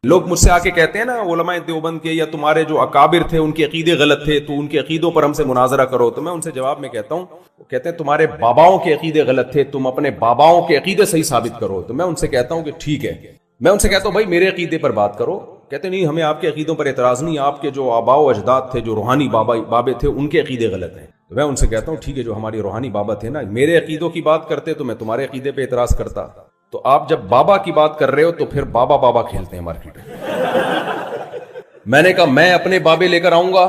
لوگ مجھ سے آ کے کہتے ہیں نا علماء دیوبند کے یا تمہارے جو اکابر تھے ان کے عقیدے غلط تھے تو ان کے عقیدوں پر ہم سے مناظرہ کرو، تو میں ان سے جواب میں کہتا ہوں، وہ کہتے ہیں تمہارے باباؤں کے عقیدے غلط تھے، تم اپنے باباؤں کے عقیدے صحیح ثابت کرو، تو میں ان سے کہتا ہوں کہ ٹھیک ہے، میں ان سے کہتا ہوں بھائی میرے عقیدے پر بات کرو، کہتے نہیں ہمیں آپ کے عقیدوں پر اعتراض نہیں، آپ کے جو آباء و اجداد تھے جو روحانی بابے تھے ان کے عقیدے غلط ہیں، تو میں ان سے کہتا ہوں ٹھیک ہے، جو ہماری روحانی بابا تھے نا میرے عقیدوں کی بات کرتے تو میں تمہارے عقیدے پہ اعتراض کرتا، تو آپ جب بابا کی بات کر رہے ہو تو پھر بابا کھیلتے ہیں مارکیٹ میں۔ میں نے کہا میں اپنے بابے لے کر آؤں گا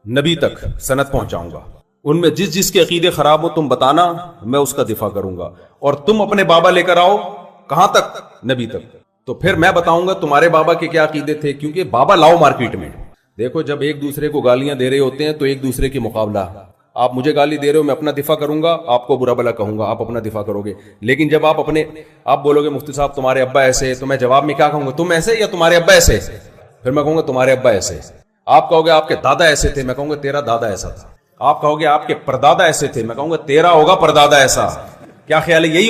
نبی تک سند پہنچاؤں گا، ان میں جس کے عقیدے خراب ہو تم بتانا، میں اس کا دفاع کروں گا، اور تم اپنے بابا لے کر آؤ کہاں تک؟ نبی تک، تو پھر میں بتاؤں گا تمہارے بابا کے کیا عقیدے تھے، کیونکہ بابا لاؤ مارکیٹ میں۔ دیکھو جب ایک دوسرے کو گالیاں دے رہے ہوتے ہیں تو ایک دوسرے کی مقابلہ، آپ مجھے گالی دے رہے ہو میں اپنا دفاع کروں گا، آپ کو برا بلا کہوں گا، آپ اپنا دفاع کرو گے، لیکن جب آپ بولو گے مفتی صاحب تمہارے ابا ایسے، تو میں جواب میں کیا کہوں گا؟ تم ایسے یا تمہارے ابا ایسے؟ پھر میں کہوں گا تمہارے ابا ایسے۔ آپ کہو گے آپ کے دادا ایسے تھے، میں کہوں گا تیرا دادا ایسا تھا۔ آپ کہو گے آپ کے پردادا ایسے تھے، میں کہوں گا تیرا ہوگا پردادا ایسا۔ کیا خیال ہے؟ یہی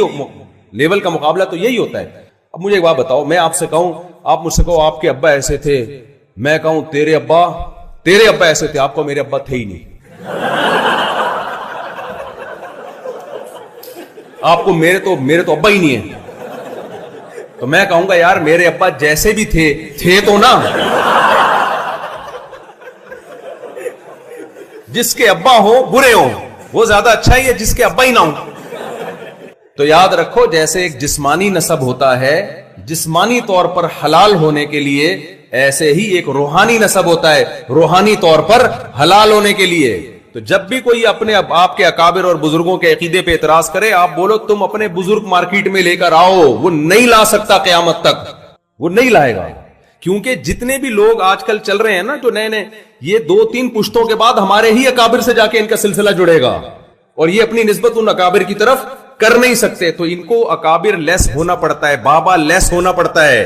لیول کا مقابلہ تو یہی ہوتا ہے۔ اب مجھے ایک بات بتاؤ، میں آپ سے کہوں، آپ مجھ سے کہو آپ کے ابا ایسے تھے، میں کہوں تیرے ابا ایسے تھے، آپ کو میرے ابا تھے ہی نہیں، آپ کو میرے تو ابا ہی نہیں ہے، تو میں کہوں گا یار میرے ابا جیسے بھی تھے تو نا، جس کے ابا ہو برے ہو وہ زیادہ اچھا ہی ہے جس کے ابا ہی نہ ہو۔ تو یاد رکھو جیسے ایک جسمانی نسب ہوتا ہے جسمانی طور پر حلال ہونے کے لیے، ایسے ہی ایک روحانی نسب ہوتا ہے روحانی طور پر حلال ہونے کے لیے۔ تو جب بھی کوئی اپنے آپ کے اکابر اور بزرگوں کے عقیدے پہ اعتراض کرے، آپ بولو تم اپنے بزرگ مارکیٹ میں لے کر آؤ، وہ نہیں لا سکتا قیامت تک، وہ نہیں لائے گا، کیونکہ جتنے بھی لوگ آج کل چل رہے ہیں نا جو نئے یہ 2-3 پشتوں کے بعد ہمارے ہی اکابر سے جا کے ان کا سلسلہ جڑے گا، اور یہ اپنی نسبت ان اکابر کی طرف کر نہیں سکتے، تو ان کو اکابر لیس ہونا پڑتا ہے، بابا لیس ہونا پڑتا ہے،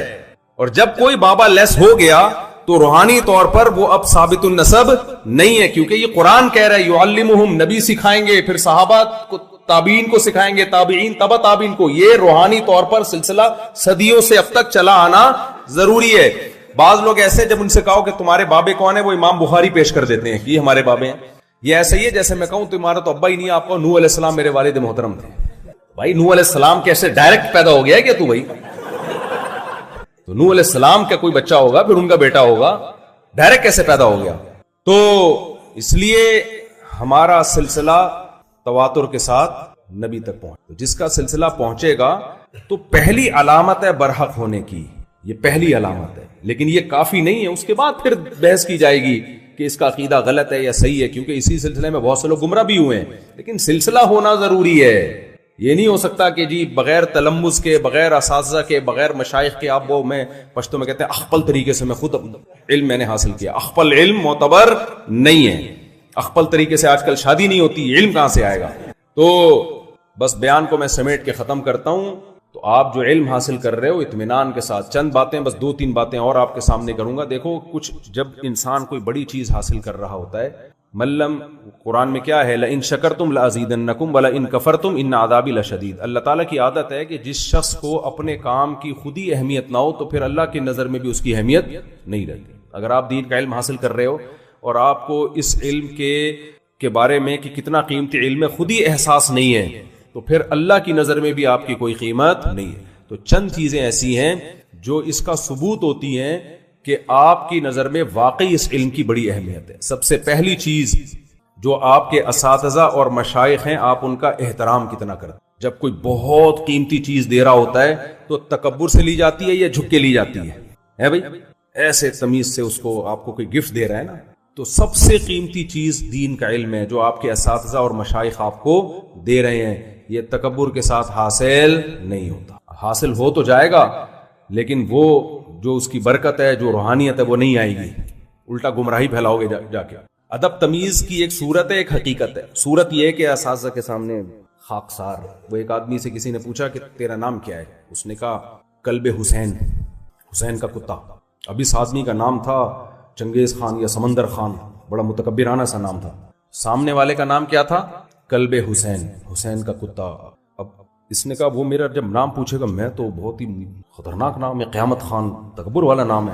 اور جب کوئی بابا لیس ہو گیا تو روحانی طور پر وہ اب ثابت النسب نہیں ہے، کیونکہ یہ قرآن کہہ رہا ہے یعلمہم، نبی سکھائیں گے، پھر صحابہ کو تابعین کو سکھائیں گے، تابعین تبع تابعین کو، یہ روحانی طور پر سلسلہ صدیوں سے اب تک چلا آنا ضروری ہے۔ بعض لوگ ایسے جب ان سے کہو کہ تمہارے بابے کون ہیں، وہ امام بخاری پیش کر دیتے ہیں کہ یہ ہمارے بابے ہیں۔ یہ ایسا ہی ہے جیسے میں کہوں تمہارا تو ابا ہی نہیں، آپ کو نوح علیہ السلام میرے والد محترم تھے۔ بھائی نوح علیہ السلام کیسے ڈائریکٹ پیدا ہو گیا ہے کیا تو بھائی؟ تو نوح علیہ السلام کا کوئی بچہ ہوگا پھر ان کا بیٹا ہوگا، ڈائریکٹ کیسے پیدا ہو گیا؟ تو اس لیے ہمارا سلسلہ تواتر کے ساتھ نبی تک پہنچے، جس کا سلسلہ پہنچے گا تو پہلی علامت ہے برحق ہونے کی، یہ پہلی علامت ہے، لیکن یہ کافی نہیں ہے، اس کے بعد پھر بحث کی جائے گی کہ اس کا عقیدہ غلط ہے یا صحیح ہے، کیونکہ اسی سلسلے میں بہت سے لوگ گمراہ بھی ہوئے ہیں، لیکن سلسلہ ہونا ضروری ہے۔ یہ نہیں ہو سکتا کہ جی بغیر تلمذ کے، بغیر اساتذہ کے، بغیر مشائخ کے، آپ وہ میں پشتو میں کہتے ہیں اخپل طریقے سے میں خود علم میں نے حاصل کیا، اخپل علم معتبر نہیں ہے، اخپل طریقے سے آج کل شادی نہیں ہوتی، علم کہاں سے آئے گا؟ تو بس بیان کو میں سمیٹ کے ختم کرتا ہوں، تو آپ جو علم حاصل کر رہے ہو اطمینان کے ساتھ، چند باتیں بس 2-3 باتیں اور آپ کے سامنے کروں گا۔ دیکھو کچھ جب انسان کوئی بڑی چیز حاصل کر رہا ہوتا ہے، ملم قرآن میں کیا ہے، لئن شکرتم لازیدنکم ولئن کفرتم ان عذابی لشدید۔ اللہ تعالیٰ کی عادت ہے کہ جس شخص کو اپنے کام کی خود ہی اہمیت نہ ہو تو پھر اللہ کی نظر میں بھی اس کی اہمیت نہیں رہتی۔ اگر آپ دین کا علم حاصل کر رہے ہو اور آپ کو اس علم کے بارے میں کہ کتنا قیمتی علم ہے خود ہی احساس نہیں ہے تو پھر اللہ کی نظر میں بھی آپ کی کوئی قیمت نہیں ہے۔ تو چند چیزیں ایسی ہیں جو اس کا ثبوت ہوتی ہیں کہ آپ کی نظر میں واقعی اس علم کی بڑی اہمیت ہے۔ سب سے پہلی چیز جو آپ کے اساتذہ اور مشائخ ہیں، آپ ان کا احترام کتنا کرتے ہیں۔ جب کوئی بہت قیمتی چیز دے رہا ہوتا ہے تو تکبر سے لی جاتی ہے یا جھک کے لی جاتی ہے بھائی؟ ایسے تمیز سے اس کو آپ کو کوئی گفٹ دے رہا ہے نا، تو سب سے قیمتی چیز دین کا علم ہے جو آپ کے اساتذہ اور مشائخ آپ کو دے رہے ہیں۔ یہ تکبر کے ساتھ حاصل نہیں ہوتا، حاصل ہو تو جائے گا لیکن وہ جو اس کی برکت ہے، جو روحانیت ہے، وہ نہیں آئے گی، الٹا گمراہی پھیلاؤ گے جا کے۔ ادب تمیز کی ایک صورت ہے، ایک حقیقت ہے۔ صورت یہ ہے کہ اساتذہ کے سامنے خاکسار، وہ ایک آدمی سے کسی نے پوچھا کہ تیرا نام کیا ہے، اس نے کہا کلب حسین، حسین کا کتا۔ اب اس آدمی کا نام تھا چنگیز خان یا سمندر خان، بڑا متکبرانہ سا نام تھا۔ سامنے والے کا نام کیا تھا؟ کلب حسین، حسین کا کتا۔ اب اس نے کہا وہ میرا جب نام پوچھے گا میں تو بہت ہی خطرناک نام ہے، قیامت خان، تکبر والا نام ہے،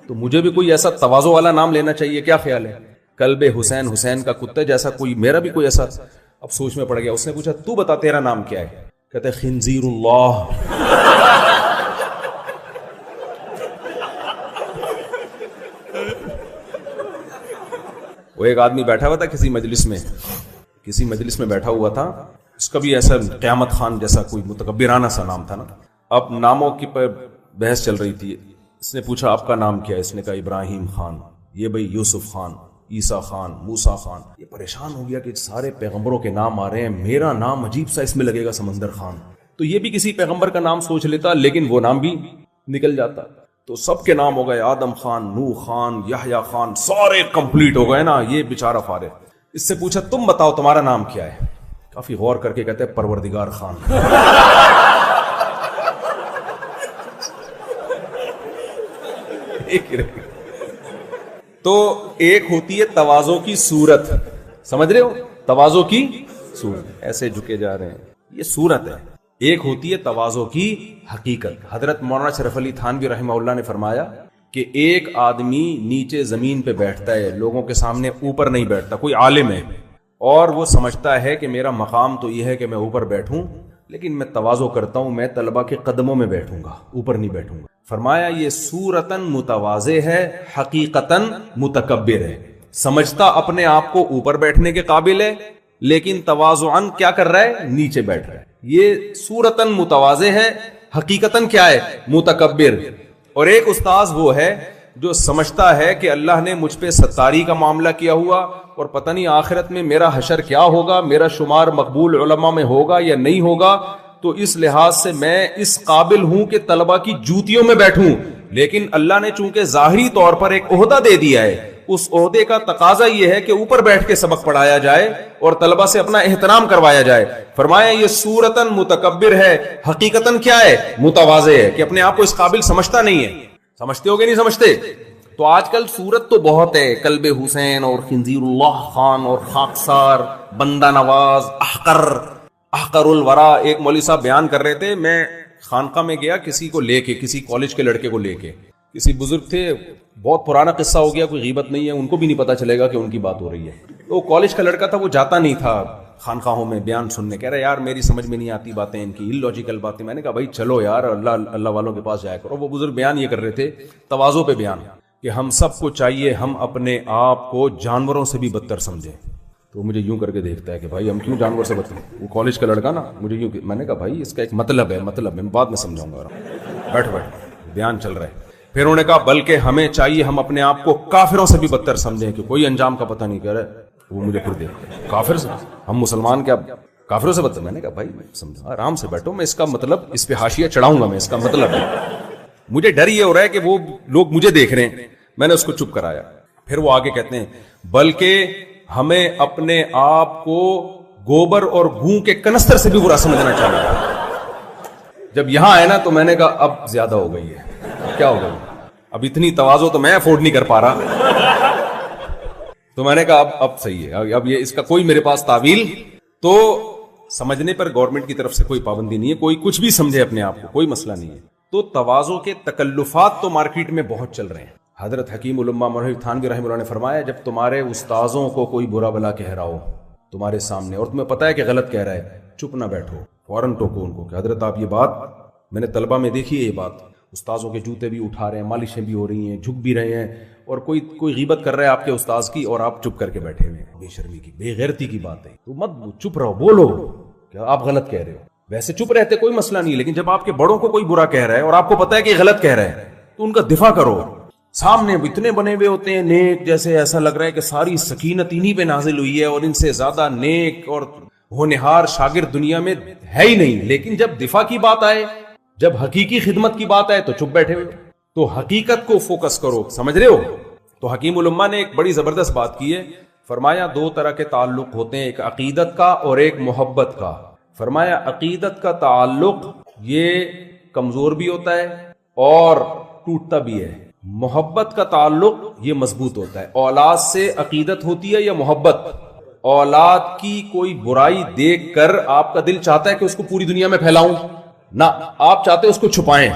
تو مجھے بھی کوئی ایسا تواضع والا نام لینا چاہیے، کیا خیال ہے؟ کلب حسین، حسین کا کتے جیسا کوئی، میرا بھی کوئی ایسا۔ اب سوچ میں پڑ گیا، اس نے پوچھا تو بتا تیرا نام کیا ہے؟ کہتے خنزیر اللہ۔ وہ ایک آدمی بیٹھا ہوا تھا کسی مجلس میں بیٹھا ہوا تھا، اس کا بھی ایسا قیامت خان جیسا کوئی متکبرانہ سا نام تھا نا۔ اب ناموں کی پر بحث چل رہی تھی، اس نے پوچھا آپ کا نام کیا ہے؟ اس نے کہا ابراہیم خان۔ یہ بھائی یوسف خان، عیسیٰ خان، موسیٰ خان۔ یہ پریشان ہو گیا کہ سارے پیغمبروں کے نام آ رہے ہیں، میرا نام عجیب سا اس میں لگے گا، سمندر خان۔ تو یہ بھی کسی پیغمبر کا نام سوچ لیتا، لیکن وہ نام بھی نکل جاتا۔ تو سب کے نام ہو گئے، آدم خان، نوح خان، یحییٰ خان، سارے کمپلیٹ ہو گئے نا۔ یہ بیچارہ فارغ۔ اس سے پوچھا تم بتاؤ تمہارا نام کیا ہے؟ کافی غور کر کے کہتے ہیں پروردگار خان۔ تو ایک ہوتی ہے تواضع کی صورت، سمجھ رہے ہو؟ تواضع کی صورت، ایسے جھکے جا رہے ہیں، یہ صورت ہے۔ ایک ہوتی ہے تواضع کی حقیقت۔ حضرت مولانا شرف علی تھانوی رحمہ اللہ نے فرمایا کہ ایک آدمی نیچے زمین پہ بیٹھتا ہے، لوگوں کے سامنے اوپر نہیں بیٹھتا، کوئی عالم ہے اور وہ سمجھتا ہے کہ میرا مقام تو یہ ہے کہ میں اوپر بیٹھوں، لیکن میں تواضع کرتا ہوں، میں طلبہ کے قدموں میں بیٹھوں گا، اوپر نہیں بیٹھوں گا۔ فرمایا یہ صورتاً متواضع ہے، حقیقتاً متکبر ہے۔ سمجھتا اپنے آپ کو اوپر بیٹھنے کے قابل ہے، لیکن تواضعاً کیا کر رہا ہے؟ نیچے بیٹھ رہا ہے۔ یہ صورتاً متواضع ہے، حقیقتاً کیا ہے؟ متکبر۔ اور ایک استاذ وہ ہے جو سمجھتا ہے کہ اللہ نے مجھ پہ ستاری کا معاملہ کیا ہوا اور پتہ نہیں آخرت میں میرا حشر کیا ہوگا، میرا شمار مقبول علماء میں ہوگا یا نہیں ہوگا، تو اس لحاظ سے میں اس قابل ہوں کہ طلبہ کی جوتیوں میں بیٹھوں۔ لیکن اللہ نے چونکہ ظاہری طور پر ایک عہدہ دے دیا ہے، اس عہدے کا تقاضا یہ ہے کہ اوپر بیٹھ کے سبق پڑھایا جائے اور طلبہ سے اپنا احترام کروایا جائے۔ فرمایا یہ صورتاً متکبر ہے، حقیقتاً کیا ہے؟ متواضع ہے، کہ اپنے آپ کو اس قابل سمجھتا نہیں ہے۔ سمجھتے ہو گے نہیں سمجھتے؟ تو آج کل صورت تو بہت ہے، کلب حسین اور خنزیر اللہ خان اور خاکسار، بندہ نواز، احقر الورا۔ ایک مولوی صاحب بیان کر رہے تھے، میں خانقاہ میں گیا کسی کو لے کے، کسی کالج کے لڑکے کو لے کے، کسی بزرگ تھے، بہت پرانا قصہ ہو گیا، کوئی غیبت نہیں ہے، ان کو بھی نہیں پتا چلے گا کہ ان کی بات ہو رہی ہے۔ تو کالج کا لڑکا تھا، وہ جاتا نہیں تھا خانقاہوں میں بیان سننے، کہہ رہا یار میری سمجھ میں نہیں آتی باتیں ان کی، اللاجیکل باتیں۔ میں نے کہا بھائی چلو یار، اللہ والوں کے پاس جایا کرو۔ وہ بزرگ بیان یہ کر رہے تھے، تواضع پہ بیان، کہ ہم سب کو چاہیے ہم اپنے آپ کو جانوروں سے بھی بدتر سمجھیں۔ تو مجھے یوں کر کے دیکھتا ہے کہ بھائی ہم کیوں جانور سے بدتر؟ وہ کالج کا لڑکا نا، مجھے یوں، میں نے کہا بھائی اس کا ایک مطلب ہے، میں بعد میں سمجھاؤں گا، بیٹھ بیان چل رہا ہے۔ پھر انہوں نے کہا بلکہ ہمیں چاہیے ہم اپنے آپ کو کافروں سے بھی بدتر سمجھیں کہ کوئی انجام کا پتہ نہیں کر رہا۔ وہ مجھے پھر دیکھتا ہے، کافر سے ہم مسلمان کیا کافروں سے بدتر؟ میں نے کہا بھائی سمجھا، آرام سے بیٹھو، میں اس کا مطلب اس پہ حاشیہ چڑھاؤں گا، میں اس کا مطلب ہے، مجھے ڈر یہ ہو رہا ہے کہ وہ لوگ مجھے دیکھ رہے ہیں۔ میں نے اس کو چپ کرایا۔ پھر وہ آگے کہتے ہیں بلکہ ہمیں اپنے آپ کو گوبر اور گوں کے کنستر سے بھی برا سمجھنا چاہیے۔ جب یہاں آئے نا تو میں نے کہا اب زیادہ ہو گئی ہے، کیا ہو گئی؟ اب اتنی تواضع تو میں افورڈ نہیں کر پا رہا۔ تو میں نے کہا اب صحیح ہے، اب یہ اس کا کوئی میرے پاس تعویل۔ تو سمجھنے پر گورنمنٹ کی طرف سے کوئی پابندی نہیں ہے، کوئی کچھ بھی سمجھے اپنے آپ کو، کوئی مسئلہ نہیں ہے۔ تو تواضع کے تکلفات تو مارکیٹ میں بہت چل رہے ہیں۔ حضرت حکیم الامہ مولانا تھانوی رحمہ اللہ نے فرمایا جب تمہارے استاذوں کو کوئی برا بلا کہہ رہا ہو تمہارے سامنے اور تمہیں پتہ ہے کہ غلط کہہ رہا ہے، چپ نہ بیٹھو، فوراً ٹوکو ان کو کہ حضرت آپ یہ بات، میں نے طلبہ میں دیکھی ہے یہ بات، استاذوں کے جوتے بھی اٹھا رہے ہیں، مالشیں بھی ہو رہی ہیں، جھک بھی رہے ہیں، اور کوئی غیبت کر رہا ہے آپ کے استاذ کی اور آپ چپ کر کے بیٹھے ہوئے ہیں۔ بے شرمی کی، بے غیرتی کی بات ہے، تو مت چپ رہو، بولو کہ آپ غلط کہہ رہے ہو۔ ویسے چپ رہتے کوئی مسئلہ نہیں، لیکن جب آپ کے بڑوں کو کوئی برا کہہ رہا ہے اور آپ کو پتہ ہے کہ غلط کہہ رہا ہے تو ان کا دفاع کرو۔ سامنے اتنے بنے ہوئے ہوتے ہیں نیک، جیسے ایسا لگ رہا ہے کہ ساری سکینت انہی پہ نازل ہوئی ہے اور ان سے زیادہ نیک اور ہونہار شاگرد دنیا میں ہے ہی نہیں، لیکن جب دفاع کی بات آئے، جب حقیقی خدمت کی بات آئے تو چپ بیٹھے ہوئے۔ تو حقیقت کو فوکس کرو، سمجھ رہے ہو؟ تو حکیم الامہ نے ایک بڑی زبردست بات کی ہے، فرمایا دو طرح کے تعلق ہوتے ہیں، ایک عقیدت کا اور ایک محبت کا۔ فرمایا عقیدت کا تعلق یہ کمزور بھی ہوتا ہے اور ٹوٹتا بھی ہے، محبت کا تعلق یہ مضبوط ہوتا ہے۔ اولاد سے عقیدت ہوتی ہے یا محبت؟ اولاد کی کوئی برائی دیکھ کر آپ کا دل چاہتا ہے کہ اس کو پوری دنیا میں پھیلاؤں؟ نہ، آپ چاہتے ہیں اس کو چھپائیں،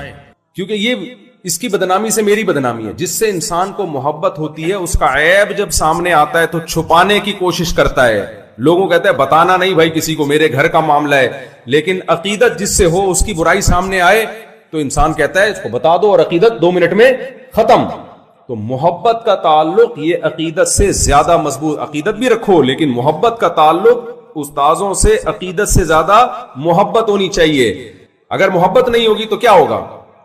کیونکہ یہ اس کی بدنامی سے میری بدنامی ہے. جس سے انسان کو محبت ہوتی ہے اس کا عیب جب سامنے آتا ہے تو چھپانے کی کوشش کرتا ہے. لوگوں کہتے ہیں بتانا نہیں بھائی کسی کو، میرے گھر کا معاملہ ہے. لیکن عقیدت جس سے ہو، اس کی برائی سامنے آئے تو انسان کہتا ہے اس کو بتا دو، اور عقیدت 2 منٹ میں ختم. تو محبت کا تعلق یہ عقیدت سے زیادہ مضبوط. عقیدت بھی رکھو لیکن محبت کا تعلق استاذوں سے عقیدت سے زیادہ محبت ہونی چاہیے. اگر محبت نہیں ہوگی تو کیا ہوگا؟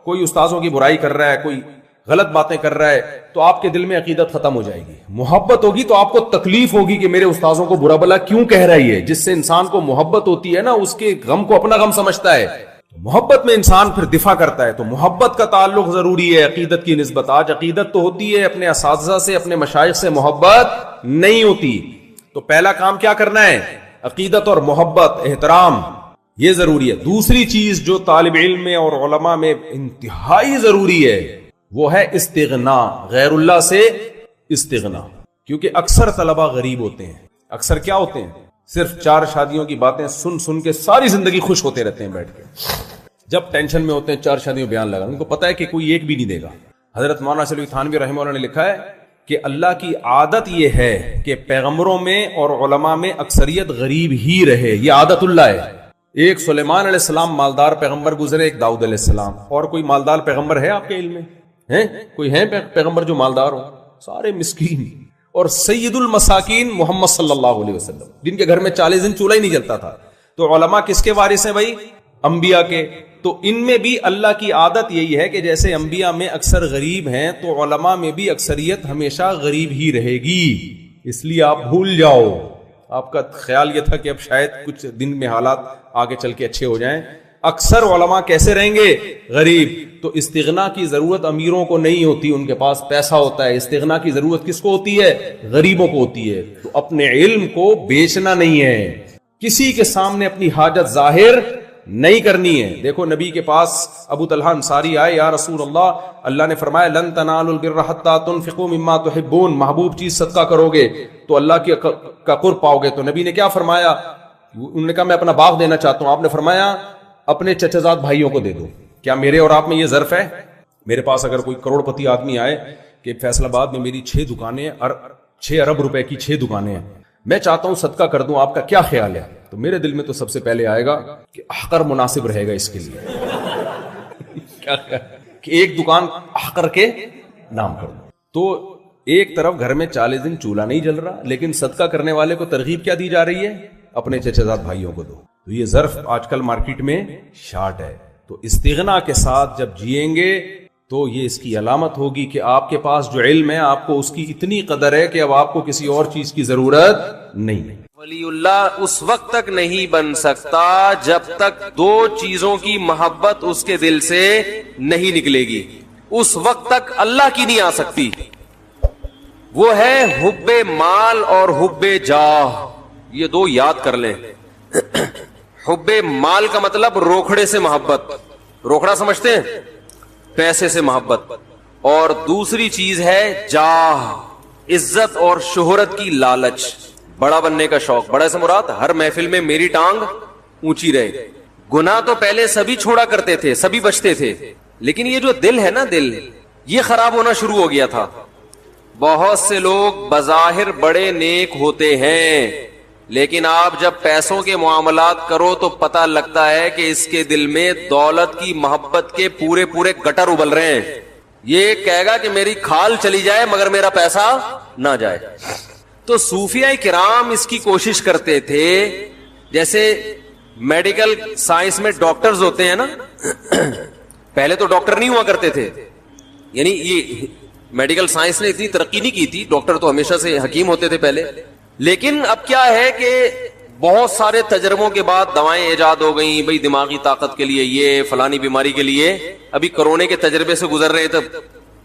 کوئی استاذوں کی برائی کر رہا ہے، کوئی غلط باتیں کر رہا ہے، تو آپ کے دل میں عقیدت ختم ہو جائے گی. محبت ہوگی تو آپ کو تکلیف ہوگی کہ میرے استاذوں کو برا بلا کیوں کہہ رہا ہے. جس سے انسان کو محبت ہوتی ہے نا، اس کے غم کو اپنا غم سمجھتا ہے. محبت میں انسان پھر دفاع کرتا ہے. تو محبت کا تعلق ضروری ہے عقیدت کی نسبت. آج عقیدت تو ہوتی ہے، اپنے اساتذہ سے، اپنے مشائخ سے محبت نہیں ہوتی. تو پہلا کام کیا کرنا ہے؟ عقیدت اور محبت، احترام، یہ ضروری ہے. دوسری چیز جو طالب علم میں اور علماء میں انتہائی ضروری ہے وہ ہے استغنا، غیر اللہ سے استغنا. کیونکہ اکثر طلبہ غریب ہوتے ہیں. اکثر کیا ہوتے ہیں؟ صرف 4 شادیوں کی باتیں سن سن کے ساری زندگی خوش ہوتے رہتے ہیں بیٹھ کے. جب ٹینشن میں ہوتے ہیں 4 شادیوں بیان لگا، ان کو پتا ہے کہ کوئی ایک بھی نہیں دے گا. حضرت مولانا سلوی تھانوی رحمہ اللہ نے لکھا ہے کہ اللہ کی عادت یہ ہے کہ پیغمبروں میں اور علماء میں اکثریت غریب ہی رہے. یہ عادت اللہ ہے. ایک سلیمان علیہ السلام مالدار پیغمبر گزرے، ایک داؤد علیہ السلام. اور کوئی مالدار پیغمبر ہے آپ کے علم میں؟ ہیں کوئی ہے پیغمبر جو مالدار ہو؟ سارے مسکین. اور سید المساکین محمد صلی اللہ علیہ وسلم، جن کے گھر میں 40 دن چولہا ہی نہیں جلتا تھا. تو علماء کس کے وارث ہیں بھائی؟ انبیاء کے. تو ان میں بھی اللہ کی عادت یہی ہے کہ جیسے انبیاء میں اکثر غریب ہیں تو علماء میں بھی اکثریت ہمیشہ غریب ہی رہے گی. اس لیے آپ بھول جاؤ. آپ کا خیال یہ تھا کہ اب شاید کچھ دن میں حالات آگے چل کے اچھے ہو جائیں. اکثر علماء کیسے رہیں گے؟ غریب. تو استغنا کی ضرورت امیروں کو نہیں ہوتی، ان کے پاس پیسہ ہوتا ہے. استغنا کی ضرورت کس کو ہوتی ہے؟ غریبوں کو ہوتی ہے. تو اپنے علم کو بیچنا نہیں ہے، کسی کے سامنے اپنی حاجت ظاہر نہیں کرنی ہے. دیکھو نبی کے پاس ابو طلحہ انصاری آئے، یا رسول اللہ، اللہ نے فرمایا لن تنالوا البر حتى تنفقوا مما تحبون، محبوب چیز صدقہ کرو گے تو اللہ کا قرب پاؤ گے. تو نبی نے کیا فرمایا؟ انہوں نے کہا میں اپنا باغ دینا چاہتا ہوں. آپ نے فرمایا اپنے چچا زاد بھائیوں کو دے دو. کیا میرے اور آپ میں یہ ظرف ہے؟ میرے پاس اگر کوئی کروڑ پتی آدمی آئے کہ فیصل آباد میں میری 6 دکانیں، 6 ارب روپے کی 6 دکانیں ہیں، میں چاہتا ہوں صدقہ کر دوں، آپ کا کیا خیال ہے؟ تو میرے دل میں تو سب سے پہلے آئے گا کہ احقر مناسب رہے گا اس کے لیے. کیا کہ ایک دکان احقر کے نام کر دوں. تو ایک طرف گھر میں 40 دن چولہا نہیں جل رہا، لیکن صدقہ کرنے والے کو ترغیب کیا دی جا رہی ہے؟ اپنے چچا زاد بھائیوں کو دو. تو یہ ظرف آج کل مارکیٹ میں شارٹ ہے. تو استغنا کے ساتھ جب جئیں گے تو یہ اس کی علامت ہوگی کہ آپ کے پاس جو علم ہے آپ کو اس کی اتنی قدر ہے کہ اب آپ کو کسی اور چیز کی ضرورت نہیں. ولی اللہ اس وقت تک نہیں بن سکتا جب تک 2 چیزوں کی محبت اس کے دل سے نہیں نکلے گی. اس وقت تک اللہ کی نہیں آ سکتی. وہ ہے حب مال اور حب جاہ. یہ 2 یاد کر لیں. حب مال کا مطلب روکھڑے سے محبت، روکھڑا سمجھتے ہیں؟ پیسے سے محبت. اور دوسری چیز ہے جاہ، عزت اور شہرت کی لالچ، بڑا بننے کا شوق. بڑا سے مراد ہر محفل میں میری ٹانگ اونچی رہے. گناہ تو پہلے سبھی چھوڑا کرتے تھے، سبھی بچتے تھے، لیکن یہ جو دل ہے نا، دل یہ خراب ہونا شروع ہو گیا تھا. بہت سے لوگ بظاہر بڑے نیک ہوتے ہیں، لیکن آپ جب پیسوں کے معاملات کرو تو پتہ لگتا ہے کہ اس کے دل میں دولت کی محبت کے پورے پورے گٹر ابل رہے ہیں. یہ کہے گا کہ میری کھال چلی جائے مگر میرا پیسہ نہ جائے. تو صوفیاء کرام اس کی کوشش کرتے تھے. جیسے میڈیکل سائنس میں ڈاکٹرز ہوتے ہیں نا، پہلے تو ڈاکٹر نہیں ہوا کرتے تھے، یعنی یہ میڈیکل سائنس نے اتنی ترقی نہیں کی تھی. ڈاکٹر تو ہمیشہ سے حکیم ہوتے تھے پہلے. لیکن اب کیا ہے کہ بہت سارے تجربوں کے بعد دوائیں ایجاد ہو گئیں. بھئی دماغی طاقت کے لیے، یہ فلانی بیماری کے لیے ابھی کرونے کے تجربے سے گزر رہے ہیں، تب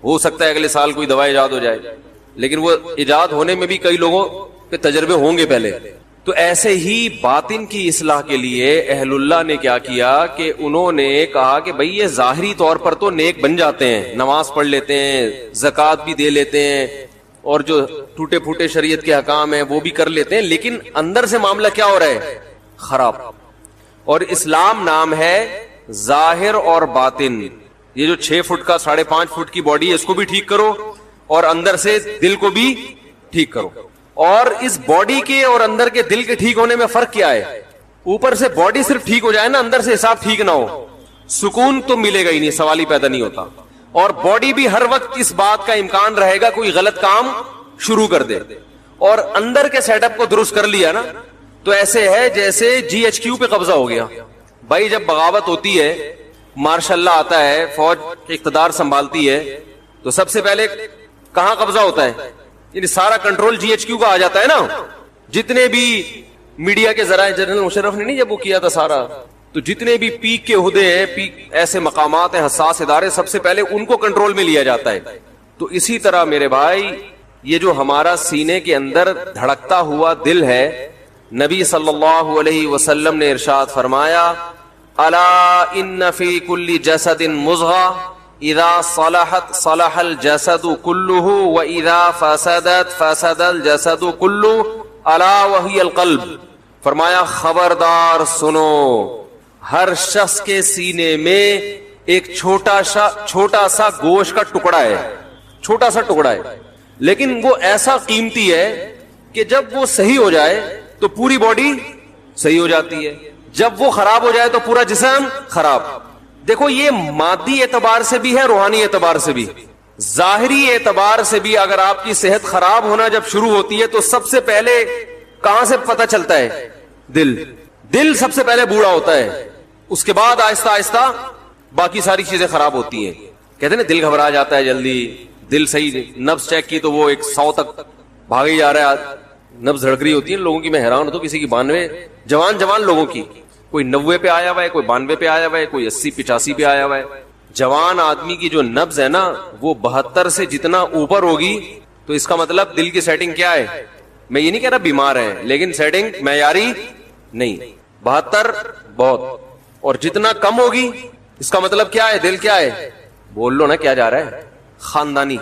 ہو سکتا ہے اگلے سال کوئی دوا ایجاد ہو جائے. لیکن وہ ایجاد ہونے میں بھی کئی لوگوں کے تجربے ہوں گے پہلے. تو ایسے ہی باطن کی اصلاح کے لیے اہل اللہ نے کیا کیا کہ انہوں نے کہا کہ بھئی یہ ظاہری طور پر تو نیک بن جاتے ہیں، نماز پڑھ لیتے ہیں، زکوٰۃ بھی دے لیتے ہیں، اور جو ٹوٹے پھوٹے شریعت کے حکام ہیں وہ بھی کر لیتے ہیں, لیکن اندر سے معاملہ کیا ہو رہا ہے؟ خراب. اور اسلام نام ہے ظاہر اور باطن. یہ جو 6 فٹ کا 5.5 فٹ کی باڈی ہے اس کو بھی ٹھیک کرو اور اندر سے دل کو بھی ٹھیک کرو. اور اس باڈی کے اور اندر کے دل کے ٹھیک ہونے میں فرق کیا ہے؟ اوپر سے باڈی صرف ٹھیک ہو جائے نا, اندر سے حساب ٹھیک نہ ہو, سکون تو ملے گا ہی نہیں, سوال ہی پیدا نہیں ہوتا. اور باڈی بھی ہر وقت اس بات کا امکان رہے گا کوئی غلط کام شروع کر دے. اور اندر کے سیٹ اپ کو درست کر لیا نا تو ایسے ہے جیسے GHQ پہ قبضہ ہو گیا. بھائی جب بغاوت ہوتی ہے, مارشاء اللہ آتا ہے, فوج اقتدار سنبھالتی ہے, تو سب سے پہلے کہاں قبضہ ہوتا ہے؟ یعنی سارا کنٹرول GHQ کا آ جاتا ہے نا. جتنے بھی میڈیا کے ذرائع, جنرل مشرف نے نہیں جب وہ کیا تھا سارا, تو جتنے بھی پیک کے عہدے ہیں, ایسے مقامات ہیں, حساس ادارے, سب سے پہلے ان کو کنٹرول میں لیا جاتا ہے. تو اسی طرح میرے بھائی یہ جو ہمارا سینے کے اندر دھڑکتا ہوا دل ہے, نبی صلی اللہ علیہ وسلم نے ارشاد فرمایا الا ان فی کل جسد مضغہ اذا صلحت صلح الجسد كله واذا فسدت فسد الجسد كله الا وهي القلب. فرمایا خبردار سنو, ہر شخص کے سینے میں ایک چھوٹا سا گوشت کا ٹکڑا ہے, چھوٹا سا ٹکڑا ہے, لیکن وہ ایسا قیمتی ہے کہ جب وہ صحیح ہو جائے تو پوری باڈی صحیح ہو جاتی ہے, جب وہ خراب ہو جائے تو پورا جسم خراب. دیکھو یہ مادی اعتبار سے بھی ہے, روحانی اعتبار سے بھی. ظاہری اعتبار سے بھی اگر آپ کی صحت خراب ہونا جب شروع ہوتی ہے تو سب سے پہلے کہاں سے پتہ چلتا ہے؟ دل سب سے پہلے بوڑھا ہوتا ہے, اس کے بعد آہستہ آہستہ باقی ساری چیزیں خراب ہوتی ہیں. کہتے ہیں نا دل گھبرا جاتا ہے جلدی, دل صحیح نبض چیک کی تو وہ 100 تک بھاگ ہی جا رہا ہے, نبض دھڑک رہی ہوتی ہے لوگوں کی. میں حیران ہوتا ہوں, کسی کی 92, جوان لوگوں کی, کوئی 90 پہ آیا ہوا ہے, کوئی 92 پہ آیا ہوا ہے, کوئی 80-85 پہ آیا ہوا ہے. جوان آدمی کی جو نبض ہے نا وہ 72 سے جتنا اوپر ہوگی تو اس کا مطلب دل کی سیٹنگ کیا ہے؟ میں یہ نہیں کہہ رہا بیمار ہے, لیکن سیٹنگ معیاری نہیں. 72 بہت, اور جتنا کم ہوگی اس کا مطلب کیا ہے؟ دل کیا ہے؟ بول لو نا کیا جا رہا ہے؟ خاندانی.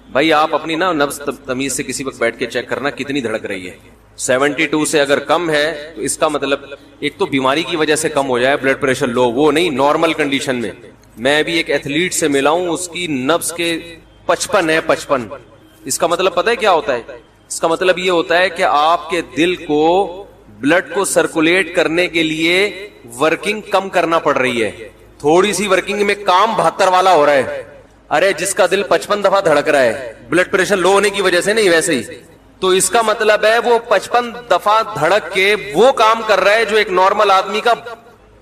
بھائی آپ اپنی نا نبض تمیز سے کسی وقت بیٹھ کے چیک کرنا کتنی دھڑک رہی ہے. 72 سے اگر کم ہے تو اس کا مطلب ایک تو بیماری کی وجہ سے کم ہو جائے, بلڈ پریشر لو, وہ نہیں, نارمل کنڈیشن میں. میں بھی ایک ایتھلیٹ سے ملا ہوں, اس کی نبض کے 55 ہے, 55. اس کا مطلب پتہ ہے کیا ہوتا ہے؟ اس کا مطلب یہ ہوتا ہے کہ آپ کے دل کو بلڈ کو سرکولیٹ کرنے کے لیے ورکنگ کم کرنا پڑ رہی ہے. تھوڑی سی ورکنگ میں کام 72 والا ہو رہا ہے. ارے جس کا دل 55 دفعہ دھڑک رہا ہے, بلڈ پریشر لو ہونے کی وجہ سے نہیں, ویسے ہی, تو اس کا مطلب ہے وہ 55 دفعہ دھڑک کے وہ کام کر رہا ہے جو ایک نارمل آدمی کا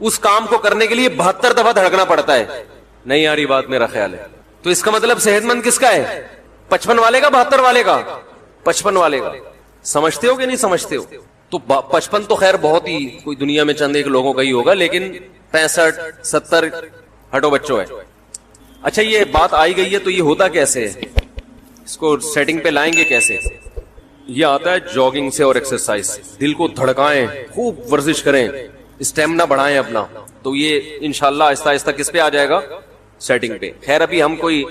اس کام کو کرنے کے لیے 72 دفعہ دھڑکنا پڑتا ہے. نہیں آ رہی بات میرا خیال ہے. تو اس کا مطلب صحت مند کس کا ہے؟ 55 والے کا, 72 والے کا؟ 55 والے کا. سمجھتے ہو کہ نہیں سمجھتے ہو؟ تو 55 تو خیر بہت ہی کوئی دنیا میں چند ایک لوگوں کا ہی ہوگا, لیکن 65 70 ہٹو بچوں ہے. اچھا یہ بات آئی گئی ہے تو یہ ہوتا کیسے ہے, اس کو سیٹنگ پہ لائیں گے کیسے؟ یہ آتا ہے جاگنگ سے اور ایکسرسائز. دل کو دھڑکائیں, خوب ورزش کریں, اسٹیمنا بڑھائیں اپنا, تو یہ انشاءاللہ آہستہ آہستہ کس پہ آ جائے گا؟ سیٹنگ پہ. خیر ابھی ہم کوئی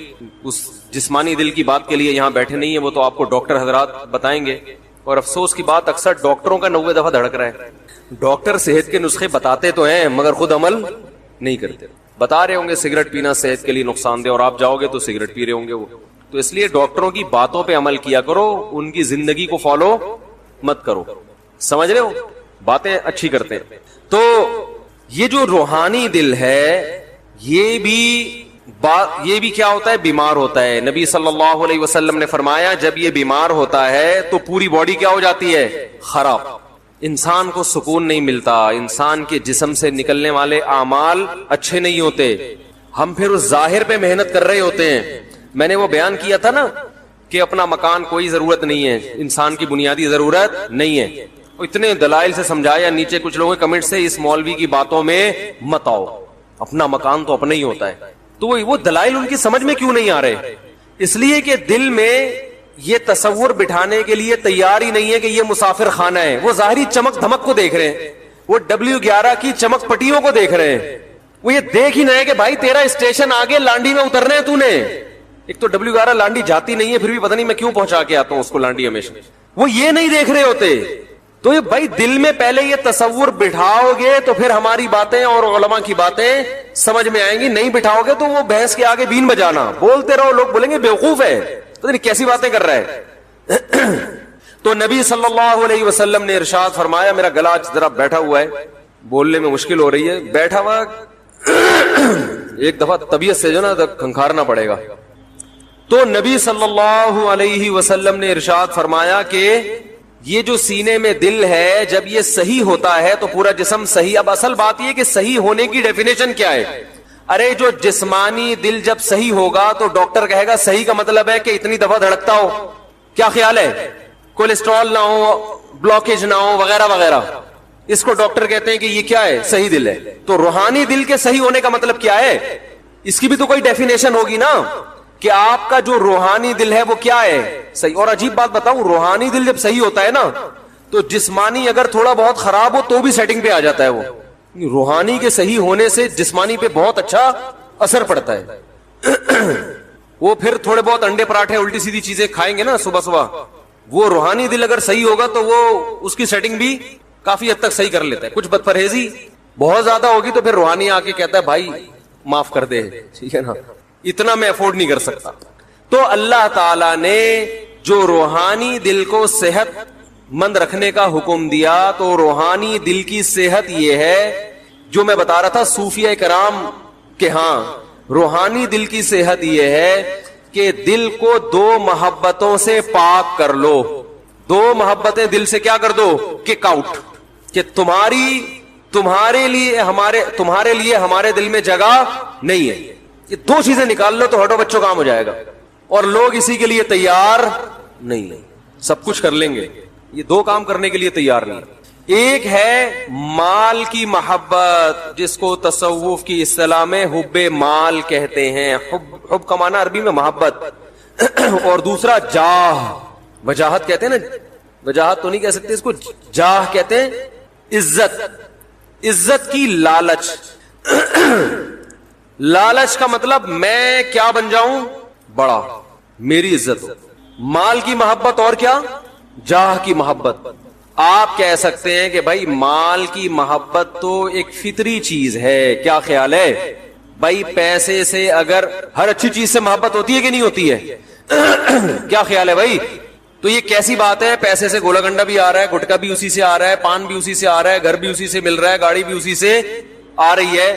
اس جسمانی دل کی بات کے لیے یہاں بیٹھے نہیں ہیں, وہ تو آپ کو ڈاکٹر حضرات بتائیں گے. اور افسوس کی بات اکثر ڈاکٹروں کا 90 دفعہ دھڑک رہا ہے. ڈاکٹر صحت کے نسخے بتاتے تو ہیں مگر خود عمل نہیں کرتے. بتا رہے ہوں گے سگریٹ پینا صحت کے لیے نقصان دہ, اور آپ جاؤ گے تو سگریٹ پی رہے ہوں گے وہ. تو اس لیے ڈاکٹروں کی باتوں پہ عمل کیا کرو, ان کی زندگی کو فالو مت کرو. سمجھ رہے ہو؟ باتیں اچھی کرتے ہیں. تو یہ جو روحانی دل ہے یہ بھی کیا ہوتا ہے؟ بیمار ہوتا ہے. نبی صلی اللہ علیہ وسلم نے فرمایا جب یہ بیمار ہوتا ہے تو پوری باڈی کیا ہو جاتی ہے؟ خراب. انسان کو سکون نہیں ملتا, انسان کے جسم سے نکلنے والے اعمال اچھے نہیں ہوتے. ہم پھر اس ظاہر پہ محنت کر رہے ہوتے ہیں. میں نے وہ بیان کیا تھا نا کہ اپنا مکان کوئی ضرورت نہیں ہے, انسان کی بنیادی ضرورت نہیں ہے. اتنے دلائل سے سمجھایا, نیچے کچھ لوگوں کے کمنٹ سے اس مولوی کی باتوں میں مت آؤ, اپنا مکان تو اپنا ہی ہوتا ہے. تو وہ دلائل ان کی سمجھ میں کیوں نہیں آ رہے؟ اس لیے کہ دل میں یہ تصور بٹھانے کے لیے تیار ہی نہیں ہے کہ یہ مسافر خانہ ہے. وہ ظاہری چمک دھمک کو دیکھ رہے ہیں, وہ W11 کی چمک پٹیوں کو دیکھ رہے ہیں. وہ یہ دیکھ ہی نہیں ہے کہ بھائی تیرا اسٹیشن آگے لانڈی میں اترنا ہے, تو نے ایک تو W11 لانڈی جاتی نہیں ہے, پھر بھی پتہ نہیں میں کیوں پہنچا کے آتا ہوں اس کو لانڈی ہمیشہ. وہ یہ نہیں دیکھ رہے ہوتے. تو یہ بھائی دل میں پہلے یہ تصور بٹھاؤ گے تو پھر ہماری باتیں اور علماء کی باتیں سمجھ میں آئیں گی. نہیں بٹھاؤ گے تو وہ بحث کے آگے بین بجانا, بولتے رہو, لوگ بولیں گے بیوقوف ہے, پتہ نہیں کیسی باتیں کر رہا ہے. تو نبی صلی اللہ علیہ وسلم نے ارشاد فرمایا, میرا گلا ذرا بیٹھا ہوا ہے, بولنے میں مشکل ہو رہی ہے, بیٹھا ہوا ایک دفعہ طبیعت سے جو نا کھنکھارنا پڑے گا. تو نبی صلی اللہ علیہ وسلم نے ارشاد فرمایا کہ یہ جو سینے میں دل ہے جب یہ صحیح ہوتا ہے تو پورا جسم صحیح. اب اصل بات یہ کہ صحیح ہونے کی ڈیفینیشن کیا ہے؟ ارے جو جسمانی دل جب صحیح ہوگا تو ڈاکٹر کہے گا صحیح کا مطلب ہے کہ اتنی دفعہ دھڑکتا ہو, کیا خیال ہے, کولیسٹرول نہ ہو, بلاکیج نہ ہو, وغیرہ وغیرہ. اس کو ڈاکٹر کہتے ہیں کہ یہ کیا ہے, صحیح دل ہے. تو روحانی دل کے صحیح ہونے کا مطلب کیا ہے؟ اس کی بھی تو کوئی ڈیفینیشن ہوگی نا, کہ آپ کا جو روحانی دل ہے وہ کیا ہے, صحیح. اور عجیب بات بتاؤں, روحانی دل جب صحیح ہوتا ہے نا تو جسمانی اگر تھوڑا بہت خراب ہو تو بھی سیٹنگ پہ آ جاتا ہے. وہ روحانی کے صحیح ہونے سے جسمانی پہ بہت اچھا اثر پڑتا ہے. وہ پھر تھوڑے بہت انڈے پراٹھے الٹی سیدھی چیزیں کھائیں گے نا صبح صبح, وہ روحانی دل اگر صحیح ہوگا تو وہ اس کی سیٹنگ بھی کافی حد تک صحیح کر لیتا ہے. کچھ بد پرہیزی بہت زیادہ ہوگی تو پھر روحانی آ کے کہتا ہے بھائی معاف کر دے, ٹھیک ہے نا, اتنا میں افورڈ نہیں کر سکتا. تو اللہ تعالی نے جو روحانی دل کو صحت مند رکھنے کا حکم دیا, تو روحانی دل کی صحت یہ ہے جو میں بتا رہا تھا صوفیہ کرام کہ ہاں روحانی دل کی صحت یہ ہے کہ دل کو دو محبتوں سے پاک کر لو. دو محبتیں دل سے کیا کر دو, کک آؤٹ, کہ تمہارے لیے ہمارے دل میں جگہ نہیں ہے. یہ دو چیزیں نکال لو تو ہٹو بچوں کام ہو جائے گا. اور لوگ اسی کے لیے تیار نہیں ہے. سب کچھ کر لیں گے, یہ دو کام کرنے کے لیے تیار نہیں. ایک ہے مال کی محبت, جس کو تصوف کی اصطلاح میں حب مال کہتے ہیں. حب کا معنی عربی میں محبت, اور دوسرا جاہ, وجاہت کہتے ہیں نا, وجاہت تو نہیں کہہ سکتے اس کو, جاہ کہتے ہیں عزت. عزت کی لالچ. لالچ کا مطلب میں کیا بن جاؤں, بڑا, میری عزت ہو. مال کی محبت اور کیا, جاہ کی محبت. آپ کہہ سکتے ہیں کہ بھائی مال کی محبت تو ایک فطری چیز ہے, کیا خیال ہے بھائی, پیسے سے اگر ہر اچھی چیز سے محبت ہوتی ہے کہ نہیں ہوتی ہے, کیا خیال ہے بھائی؟ تو یہ کیسی بات ہے, پیسے سے گولا گنڈا بھی آ رہا ہے, گٹکا بھی اسی سے آ رہا ہے, پان بھی اسی سے آ رہا ہے, گھر بھی اسی سے مل رہا ہے, گاڑی بھی اسی سے آ رہی ہے,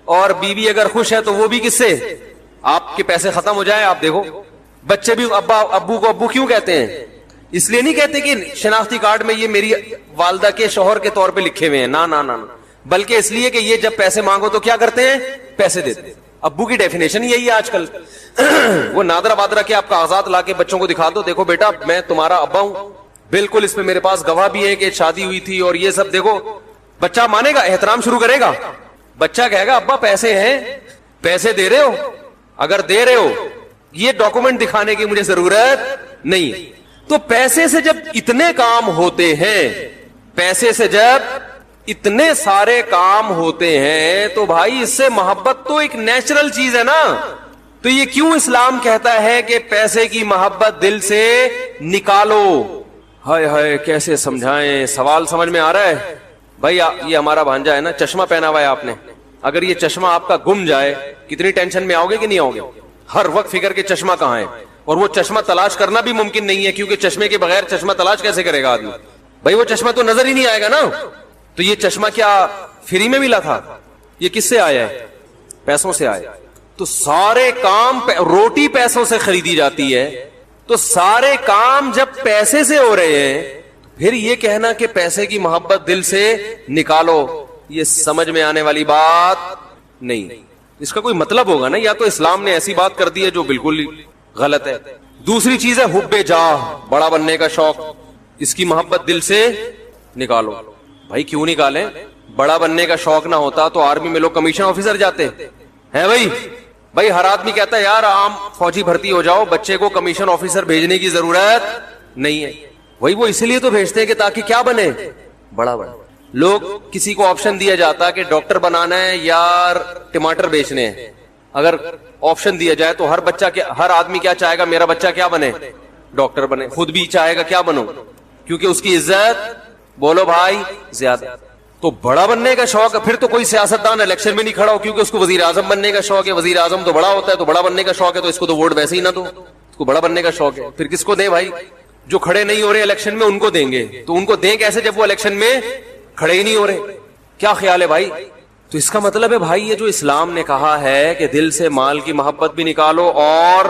اور بیوی اگر خوش ہے تو وہ بھی کس سے, آپ کے پیسے ختم ہو جائے. آپ دیکھو بچے بھی ابو کو ابو کیوں کہتے ہیں, اس لیے نہیں کہتے کہ شناختی کارڈ میں یہ میری والدہ کے شوہر کے طور پہ لکھے ہوئے ہیں, نہ, بلکہ اس لیے کہ یہ جب پیسے مانگو تو کیا کرتے ہیں, پیسے دیتے ہیں. ابو کی ڈیفینیشن یہی ہے آج کل. وہ نادرا بادرا کے آپ کاغذات لا کے بچوں کو دکھا دو, دیکھو بیٹا میں تمہارا ابا ہوں, بالکل اس پہ میرے پاس گواہ بھی ہے کہ شادی ہوئی تھی, اور یہ سب دیکھو. بچہ مانے گا, احترام شروع کرے گا. بچہ کہے گا ابا پیسے ہیں, پیسے دے رہے ہو, اگر دے رہے ہو یہ ڈاکومنٹ دکھانے کی مجھے ضرورت نہیں. تو پیسے سے جب اتنے کام ہوتے ہیں, پیسے سے جب اتنے سارے کام ہوتے ہیں, تو بھائی اس سے محبت تو ایک نیچرل چیز ہے نا. تو یہ کیوں اسلام کہتا ہے کہ پیسے کی محبت دل سے نکالو. ہائے ہائے کیسے سمجھائیں, سوال سمجھ میں آ رہا ہے بھائی؟ یہ ہمارا بھانجا ہے نا, چشمہ پہنا ہوا ہے آپ نے, اگر یہ چشمہ آپ کا گم جائے کتنی ٹینشن میں آؤ گے کہ نہیں آؤ گے؟ ہر وقت فکر کے چشمہ کہاں ہے, اور وہ چشمہ تلاش کرنا بھی ممکن نہیں ہے, کیونکہ چشمے کے بغیر چشمہ تلاش کیسے کرے گا آدمی بھائی؟ وہ چشمہ تو نظر ہی نہیں آئے گا نا. تو یہ چشمہ کیا فری میں ملا تھا؟ یہ کس سے آیا ہے؟ پیسوں سے آیا. تو سارے کام, روٹی پیسوں سے خریدی جاتی ہے, تو سارے کام جب پیسے سے ہو رہے ہیں, پھر یہ کہنا کہ پیسے کی محبت دل سے نکالو, یہ سمجھ میں آنے والی بات نہیں. اس کا کوئی مطلب ہوگا نا, یا تو اسلام نے ایسی بات کر دی ہے جو بالکل غلط ہے. دوسری چیز ہے حب جاہ, بڑا بننے کا شوق, اس کی محبت دل سے نکالو. بھائی کیوں نکالیں؟ بڑا بننے کا شوق نہ ہوتا تو آرمی میں لوگ کمیشن آفیسر جاتے ہیں بھائی ہر آدمی کہتا ہے یار عام فوجی بھرتی ہو جاؤ, بچے کو کمیشن آفیسر بھیجنے کی ضرورت نہیں ہے. وہی وہ اس لیے تو بھیجتے ہیں کہ تاکہ کیا بنے, بڑا بڑا. لوگ کسی کو آپشن دیا جاتا کہ ڈاکٹر بنانا ہے یا ٹماٹر بیچنے ہیں, اگر آپشن دیا جائے تو ہر آدمی کیا چاہے گا؟ میرا بچہ کیا بنے؟ ڈاکٹر بنے. خود بھی چاہے گا کیا بنو، کیونکہ اس کی عزت بولو بھائی زیادہ. تو بڑا بننے کا شوق ہے، پھر تو کوئی سیاستدان الیکشن میں نہیں کھڑا ہو کیونکہ اس کو وزیر اعظم بننے کا شوق ہے. وزیر اعظم تو بڑا ہوتا ہے، تو بڑا بننے کا شوق ہے، تو اس کو تو ووٹ ویسے ہی نہ دو. اس کو بڑا بننے کا شوق ہے، پھر کس کو دیں بھائی؟ جو کھڑے نہیں ہو رہے الیکشن میں ان کو دیں گے. تو ان کو دیں کیسے جب وہ الیکشن میں کھڑے ہی نہیں ہو رہے؟ کیا خیال ہے بھائی؟ تو اس کا مطلب ہے بھائی، یہ جو اسلام نے کہا ہے کہ دل سے مال کی محبت بھی نکالو اور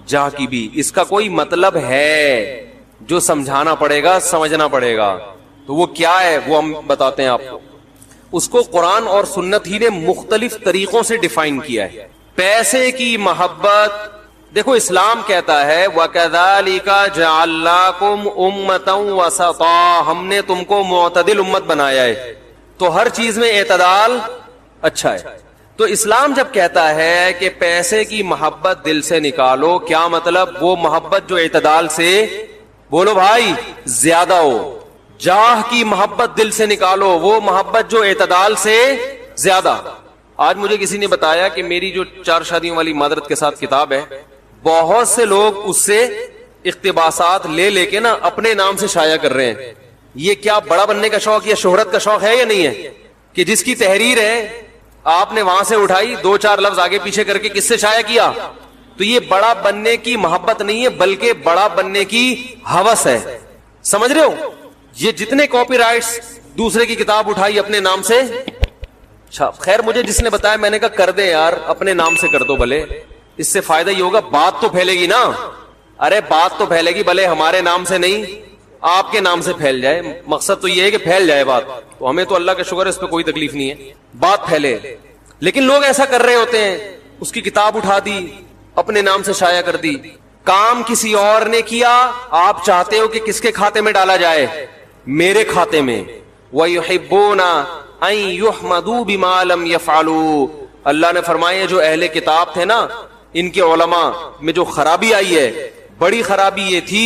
جاہ کی بھی، اس کا کوئی مطلب ہے جو سمجھانا پڑے گا، سمجھنا پڑے گا. تو وہ کیا ہے وہ ہم بتاتے ہیں آپ کو. اس کو قرآن اور سنت ہی نے مختلف طریقوں سے ڈیفائن کیا ہے. پیسے کی محبت، دیکھو اسلام کہتا ہے وَكَذَلِكَ جَعَلْنَاكُمْ أُمَّةً وَسَطًا، ہم نے تم کو معتدل امت بنایا ہے. تو ہر چیز میں اعتدال اچھا ہے. تو اسلام جب کہتا ہے کہ پیسے کی محبت دل سے نکالو، کیا مطلب؟ وہ محبت جو اعتدال سے، بولو بھائی، زیادہ ہو. جاہ کی محبت دل سے نکالو، وہ محبت جو اعتدال سے زیادہ. آج مجھے کسی نے بتایا کہ میری جو 4 شادیوں والی معذرت کے ساتھ کتاب ہے، بہت سے لوگ اس سے اقتباسات لے کے نا اپنے نام سے شائع کر رہے ہیں. یہ کیا بڑا بننے کا شوق یا شہرت کا شوق ہے یا نہیں ہے؟ کہ جس کی تحریر ہے آپ نے وہاں سے اٹھائی، 2-4 لفظ آگے پیچھے کر کے کس سے شائع کیا؟ تو یہ بڑا بننے کی محبت نہیں ہے، بلکہ بڑا بننے کی ہوس ہے. سمجھ رہے ہو؟ یہ جتنے کاپی رائٹس دوسرے کی کتاب اٹھائی اپنے نام سے، خیر مجھے جس نے بتایا میں نے کہا کر دے یار، اپنے نام سے کر دو بھلے، اس سے فائدہ یہ ہوگا، بات تو پھیلے گی نا. ارے بات تو پھیلے گی، بھلے ہمارے نام سے نہیں آپ کے نام سے پھیل جائے. مقصد تو یہ ہے کہ پھیل جائے بات. تو ہمیں تو اللہ کا شکر ہے، اس پہ کوئی تکلیف نہیں ہے، بات پھیلے. لیکن لوگ ایسا کر رہے ہوتے ہیں، اس کی کتاب اٹھا دی، اپنے نام سے شائع کر دی. کام کسی اور نے کیا، آپ چاہتے ہو کہ کس کے کھاتے میں ڈالا جائے؟ میرے کھاتے میں. وَيُحِبُّونَ أَن يُحْمَدُوا بِمَا لَمْ يَفْعَلُوا. اللہ نے فرمایا جو اہل کتاب تھے نا، ان کے علماء میں جو خرابی آئی ہے، بڑی خرابی یہ تھی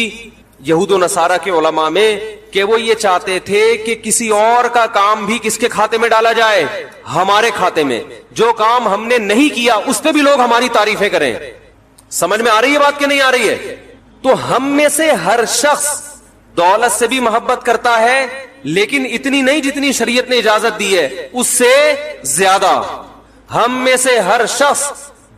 یہود و نصارہ کے علماء میں کہ وہ یہ چاہتے تھے کہ کسی اور کا کام بھی کس کے کھاتے میں ڈالا جائے؟ ہمارے کھاتے میں. جو کام ہم نے نہیں کیا اس پہ بھی لوگ ہماری تعریفیں کریں. سمجھ میں آ رہی ہے بات کہ نہیں آ رہی ہے؟ تو ہم میں سے ہر شخص دولت سے بھی محبت کرتا ہے، لیکن اتنی نہیں جتنی شریعت نے اجازت دی ہے، اس سے زیادہ. ہم میں سے ہر شخص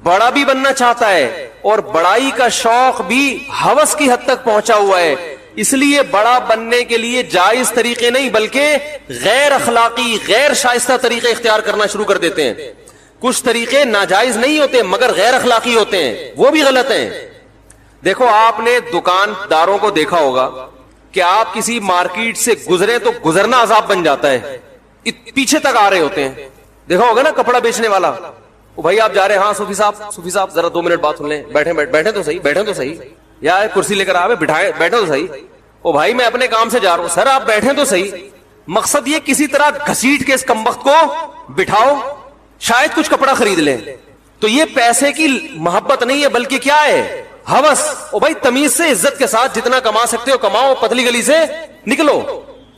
بڑا بھی بننا چاہتا ہے اور بڑائی کا شوق بھی ہوس کی حد تک پہنچا ہوا ہے. اس لیے بڑا بننے کے لیے جائز طریقے نہیں بلکہ غیر اخلاقی، غیر شائستہ طریقے اختیار کرنا شروع کر دیتے ہیں. کچھ طریقے ناجائز نہیں ہوتے مگر غیر اخلاقی ہوتے ہیں، وہ بھی غلط ہیں. دیکھو آپ نے دکانداروں کو دیکھا ہوگا کہ آپ کسی مارکیٹ سے گزرے تو گزرنا عذاب بن جاتا ہے، پیچھے تک آ رہے ہوتے ہیں. دیکھا ہوگا نا کپڑا بیچنے والا، بھائی آپ جا رہے ہیں، ہاں صوفی صاحب ذرا 2 منٹ بات سن لیں، بیٹھے تو صحیح یا کرسی لے کر آوے، بیٹھے تو صحیح. او بھائی میں اپنے کام سے جا رہا ہوں، سر آپ بیٹھیں تو صحیح. مقصد یہ کسی طرح گھسیٹ کے اس کمبخت کو بٹھاؤ، شاید کچھ کپڑا خرید لیں. تو یہ پیسے کی محبت نہیں ہے بلکہ کیا ہے؟ ہوس. او بھائی تمیز سے عزت کے ساتھ جتنا کما سکتے ہو کماؤ، پتلی گلی سے نکلو.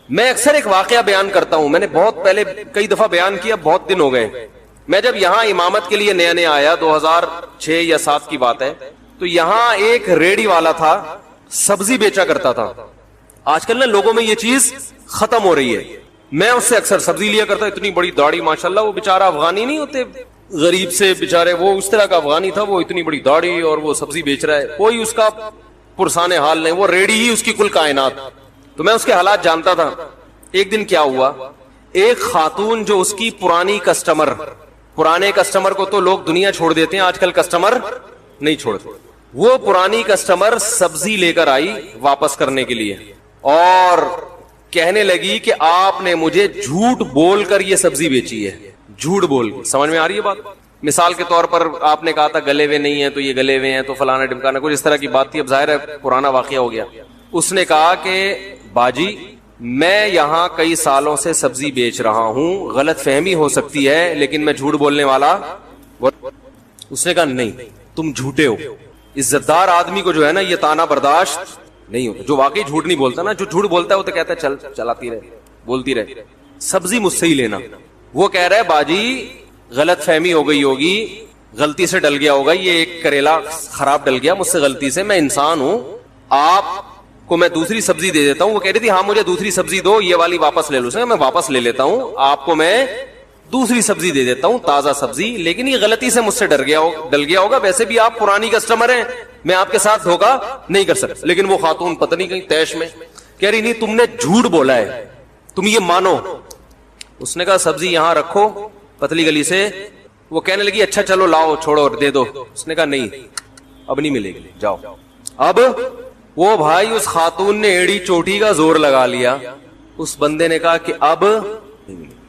میں اکثر ایک واقعہ بیان کرتا ہوں، میں نے بہت پہلے کئی دفعہ بیان کیا، بہت دن ہو گئے. میں جب یہاں امامت کے لیے نیا آیا، 2006 یا 7 کی بات ہے، تو یہاں ایک ریڑی والا تھا، سبزی بیچا کرتا تھا. آج کل نا لوگوں میں یہ چیز ختم ہو رہی ہے. میں اس سے اکثر سبزی لیا کرتا، اتنی بڑی داڑھی ماشاءاللہ. وہ بیچارہ افغانی نہیں ہوتے غریب سے بیچارے، وہ اس طرح کا افغانی تھا، وہ اتنی بڑی داڑھی اور وہ سبزی بیچ رہا ہے، کوئی اس کا پرسان حال نہیں، وہ ریڑی ہی اس کی کل کائنات. تو میں اس کے حالات جانتا تھا. ایک دن کیا ہوا، ایک خاتون جو اس کی پرانے کسٹمر کو تو لوگ دنیا چھوڑ دیتے ہیں، آج کل کسٹمر نہیں چھوڑتے. وہ پرانی کسٹمر سبزی لے کر آئی واپس کرنے کے لیے اور کہنے لگی کہ آپ نے مجھے جھوٹ بول کر یہ سبزی بیچی ہے. جھوٹ بول. سمجھ میں آ رہی ہے بات؟ مثال کے طور پر آپ نے کہا تھا گلے ہوئے نہیں ہیں تو یہ گلے ہوئے ہیں تو فلانا ڈمکانا، کچھ اس طرح کی بات تھی. اب ظاہر ہے پرانا واقعہ ہو گیا. اس نے کہا کہ باجی میں یہاں کئی سالوں سے سبزی بیچ رہا ہوں، غلط فہمی ہو سکتی ہے لیکن میں جھوٹ بولنے والا. اس نے کہا نہیں تم جھوٹے ہو. عزت دار آدمی کو جو ہے نا یہ تانا برداشت نہیں ہوتا. جو واقعی جھوٹ نہیں بولتا نا، جو جھوٹ بولتا ہے وہ تو کہتا ہے چل چلاتی رہے، بولتی رہے، سبزی مجھ سے ہی لینا. وہ کہہ رہا ہے باجی غلط فہمی ہو گئی ہوگی، غلطی سے ڈل گیا ہوگا, یہ ایک کریلا خراب ڈل گیا مجھ سے غلطی سے, میں انسان ہوں, آپ کو میں دوسری سبزی دے دیتا ہوں. وہ کہہ رہی تھی ہاں مجھے دوسری سبزی دو, یہ والی واپس لے لو. میں واپس لے لیتا ہوں, آپ کو میں دوسری سبزی دے دیتا ہوں, تازہ سبزی, لیکن یہ غلطی سے مجھ سے ڈل گیا ہوگا. ویسے بھی آپ پرانی کسٹمر ہیں, میں آپ کے ساتھ دھوکا نہیں کر سکتا. لیکن وہ خاتون پتہ نہیں کہیں تیش میں کہہ رہی نہیں تم نے جھوٹ بولا ہے, تم یہ مانو. اس نے کہا سبزی یہاں رکھو پتلی گلی سے. وہ کہنے لگی اچھا چلو لاؤ چھوڑو دے دو. اس نے کہا نہیں اب نہیں ملے گی, جاؤ. اب وہ بھائی اس خاتون نے ایڑی چوٹی کا زور لگا لیا. اس بندے نے کہا کہ اب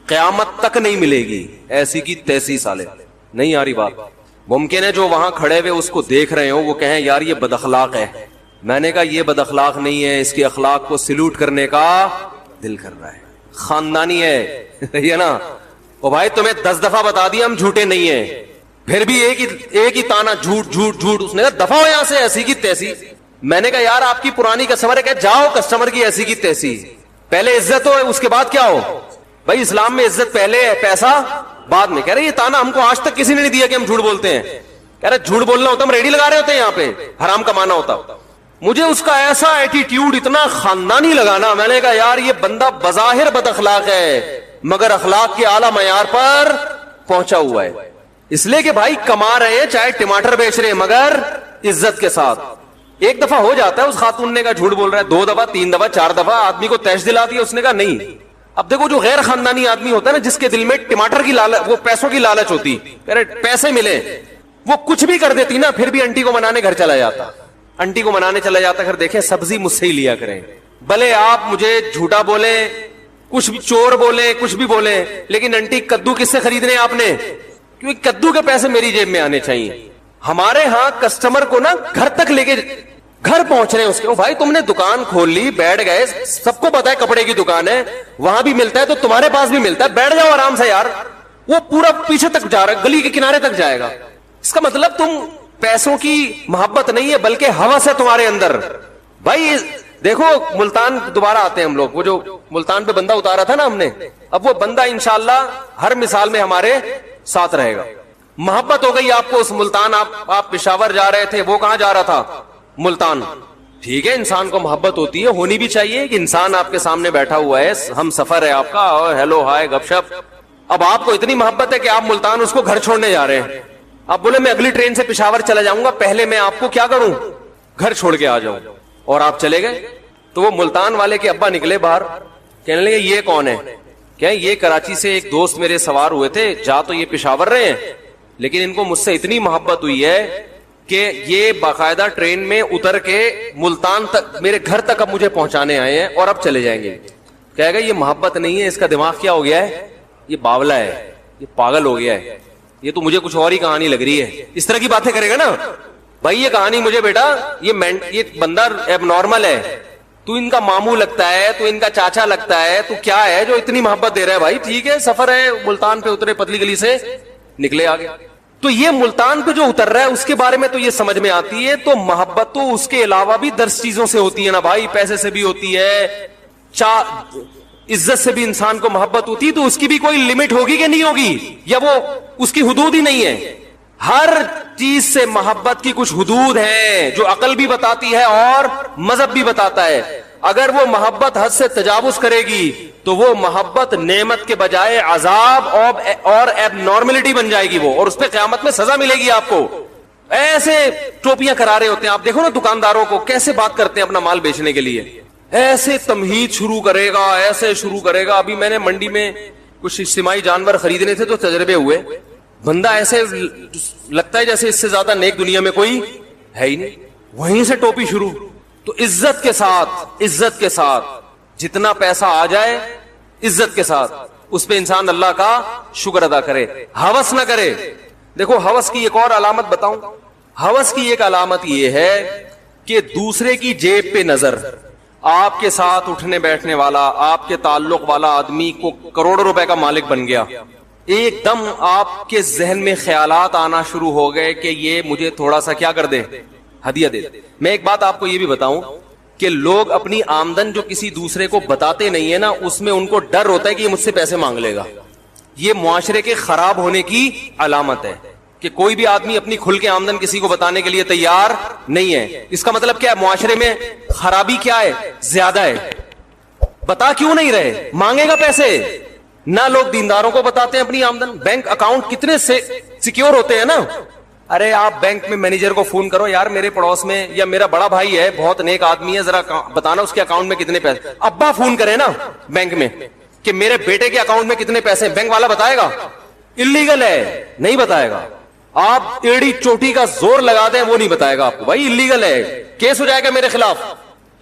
قیامت تک نہیں ملے گی, ایسی کی تیسی سالے. نہیں آ رہی بات. ممکن ہے جو وہاں کھڑے ہوئے اس کو دیکھ رہے ہوں وہ کہیں یار یہ بد اخلاق ہے. میں نے کہا یہ بد اخلاق نہیں ہے, اس کے اخلاق کو سلوٹ کرنے کا دل کر رہا ہے, خاندانی ہے. صحیح ہے نا. او بھائی تمہیں 10 دفعہ بتا دیا ہم جھوٹے نہیں ہیں, پھر بھی ایک ہی تانا جھوٹ جھوٹ جھوٹ. اس نے کہا دفعہ ہو یہاں سے, ایسی کی تیسی. میں نے کہا یار آپ کی پرانی کسٹمر ہے, کہ جاؤ کسٹمر کی ایسی کی تیسی. پہلے عزت ہو اس کے بعد کیا ہو. بھائی اسلام میں عزت پہلے ہے, پیسہ بعد میں. کہہ رہے یہ تانا ہم کو آج تک کسی نے نہیں دیا کہ ہم جھوٹ بولتے ہیں. کہہ رہے جھوٹ بولنا ہوتا ہم ریڈی لگا رہے ہوتے ہیں یہاں پہ, حرام کمانا ہوتا. مجھے اس کا ایسا ایٹیٹیوڈ اتنا خاندانی لگانا, میں نے کہا یار یہ بندہ بظاہر بد اخلاق ہے مگر اخلاق کے اعلیٰ معیار پر پہنچا ہوا ہے. اس لیے کہ بھائی کما رہے ہیں, چاہے ٹماٹر بیچ رہے ہیں, مگر عزت کے ساتھ. ایک دفعہ ہو جاتا ہے, اس خاتون نے کہا جھوٹ بول رہا ہے, 2 دفعہ 3 دفعہ 4 دفعہ آدمی کو تیش دلا دیا. اس نے کہا نہیں. اب دیکھو جو غیر خاندانی آدمی ہوتا ہے نا, جس کے دل میں ٹماٹر کی لالچ, وہ پیسوں کی لالچ ہوتی, پیسے ملے, وہ کچھ بھی کر دیتی نا, پھر بھی انٹی کو منانے گھر چلا جاتا. انٹی کو منانے چلا جاتا, پھر دیکھیں سبزی مجھ سے ہی لیا کریں, بھلے آپ مجھے جھوٹا بولیں, کچھ بھی چور بولیں, کچھ بھی بولیں, لیکن انٹی کدو کس سے خریدنے آپ نے, کیونکہ کدو کے پیسے میری جیب میں آنے چاہیے. ہمارے ہاں کسٹمر کو نا گھر تک لے کے گھر پہنچ رہے ہیں اس کے. بھائی تم نے دکان کھول لی, بیٹھ گئے, سب کو پتا ہے کپڑے کی دکان ہے, وہاں بھی ملتا ہے تو تمہارے پاس بھی ملتا ہے, بیٹھ جاؤ آرام سے یار. وہ پورا پیچھے تک جا رہا ہے, گلی کے کنارے تک جائے گا. اس کا مطلب تم پیسوں کی محبت نہیں ہے بلکہ ہوس ہے تمہارے اندر. بھائی دیکھو ملتان دوبارہ آتے ہیں ہم لوگ, وہ جو ملتان پہ بندہ اتارا تھا نا ہم نے, اب وہ بندہ انشاءاللہ ہر مثال میں ہمارے ساتھ رہے گا. محبت ہو گئی آپ کو اس ملتان, آپ پشاور جا رہے تھے, وہ کہاں جا رہا تھا, ملتان. ٹھیک ہے انسان کو محبت ہوتی ہے, ہونی بھی چاہیے کہ انسان آپ کے سامنے بیٹھا ہوا ہے, ہم سفر ہے آپ کا, اور ہیلو ہائے گپ شپ. اب آپ کو اتنی محبت ہے کہ آپ ملتان اس کو گھر چھوڑنے جا رہے ہیں. آپ بولے میں اگلی ٹرین سے پشاور چلا جاؤں گا, پہلے میں آپ کو کیا کروں, گھر چھوڑ کے آ جاؤں. اور آپ چلے گئے. تو وہ ملتان والے کے ابا نکلے باہر, کہنے لگے یہ کون ہے, کہ یہ کراچی سے ایک دوست میرے سوار ہوئے تھے, جا تو یہ پشاور رہے ہیں لیکن ان کو مجھ سے اتنی محبت ہوئی ہے کہ یہ باقاعدہ ٹرین میں اتر کے ملتان تک میرے گھر تک اب مجھے پہنچانے آئے ہیں اور اب چلے جائیں گے. کہے گا یہ محبت نہیں ہے, اس کا دماغ کیا ہو گیا ہے, یہ باولا ہے, یہ پاگل ہو گیا ہے, یہ تو مجھے کچھ اور ہی کہانی لگ رہی ہے. اس طرح کی باتیں کرے گا نا. بھائی یہ کہانی مجھے بیٹا, یہ بندہ ایب نارمل ہے, تو ان کا ماموں لگتا ہے, تو ان کا چاچا لگتا ہے, تو کیا ہے جو اتنی محبت دے رہا ہے. بھائی ٹھیک ہے سفر ہے, ملتان پہ اترے, پتلی گلی سے نکلے آگے. تو یہ ملتان پہ جو اتر رہا ہے اس کے بارے میں تو یہ سمجھ میں آتی ہے. تو محبت تو اس کے علاوہ بھی 10 چیزوں سے ہوتی ہے نا بھائی, پیسے سے بھی ہوتی ہے, عزت سے بھی انسان کو محبت ہوتی ہے. تو اس کی بھی کوئی لمٹ ہوگی کہ نہیں ہوگی, یا وہ اس کی حدود ہی نہیں ہے. ہر چیز سے محبت کی کچھ حدود ہیں جو عقل بھی بتاتی ہے اور مذہب بھی بتاتا ہے. اگر وہ محبت حد سے تجاوز کرے گی تو وہ محبت نعمت کے بجائے عذاب اور ایب نارملٹی بن جائے گی وہ, اور اس پہ قیامت میں سزا ملے گی آپ کو. ایسے ٹوپیاں کرا رہے ہوتے ہیں آپ, دیکھو نا دکانداروں کو کیسے بات کرتے ہیں اپنا مال بیچنے کے لیے. ایسے تمہید شروع کرے گا, ایسے شروع کرے گا. ابھی میں نے منڈی میں کچھ اجتماعی جانور خریدنے تھے تو تجربے ہوئے. بندہ ایسے لگتا ہے جیسے اس سے زیادہ نیک دنیا میں کوئی ہے ہی نہیں, وہیں سے ٹوپی شروع. تو عزت کے ساتھ جتنا پیسہ آ جائے عزت کے ساتھ اس پہ انسان اللہ کا شکر ادا کرے, ہوس نہ کرے. دیکھو ہوس کی ایک اور علامت بتاؤں. ہوس کی ایک علامت یہ ہے کہ دوسرے کی جیب پہ نظر. آپ کے ساتھ اٹھنے بیٹھنے والا, آپ کے تعلق والا آدمی کو کروڑوں روپے کا مالک بن گیا, ایک دم آپ کے ذہن میں خیالات آنا شروع ہو گئے کہ یہ مجھے تھوڑا سا کیا کر دے, ہدیہ دے. میں ایک بات آپ کو یہ بھی بتاؤں کہ لوگ اپنی آمدن جو کسی دوسرے کو بتاتے نہیں ہے نا, اس میں ان کو ڈر ہوتا ہے کہ یہ مجھ سے پیسے مانگ لے گا. یہ معاشرے کے خراب ہونے کی علامت ہے کہ کوئی بھی آدمی اپنی کھل کے آمدن کسی کو بتانے کے لیے تیار نہیں ہے. اس کا مطلب کیا ہے؟ معاشرے میں خرابی کیا ہے؟ زیادہ ہے. بتا کیوں نہیں رہے؟ مانگے گا پیسے. نہ لوگ دینداروں کو بتاتے ہیں اپنی آمدن. بینک اکاؤنٹ کتنے سیکیور ہوتے ہیں نا. ارے آپ بینک میں مینیجر کو فون کرو, یار میرے پڑوس میں یا میرا بڑا بھائی ہے, بہت نیک آدمی ہے, ذرا بتانا اس کے اکاؤنٹ میں کتنے پیسے. ابا فون کرے نا بینک میں کہ میرے بیٹے کے اکاؤنٹ میں کتنے پیسے, بینک والا بتائے گا؟ اللیگل ہے, نہیں بتائے گا. آپ ایڑی چوٹی کا زور لگا دیں وہ نہیں بتائے گا آپ کو, بھائی اللیگل ہے, کیس ہو جائے گا میرے خلاف.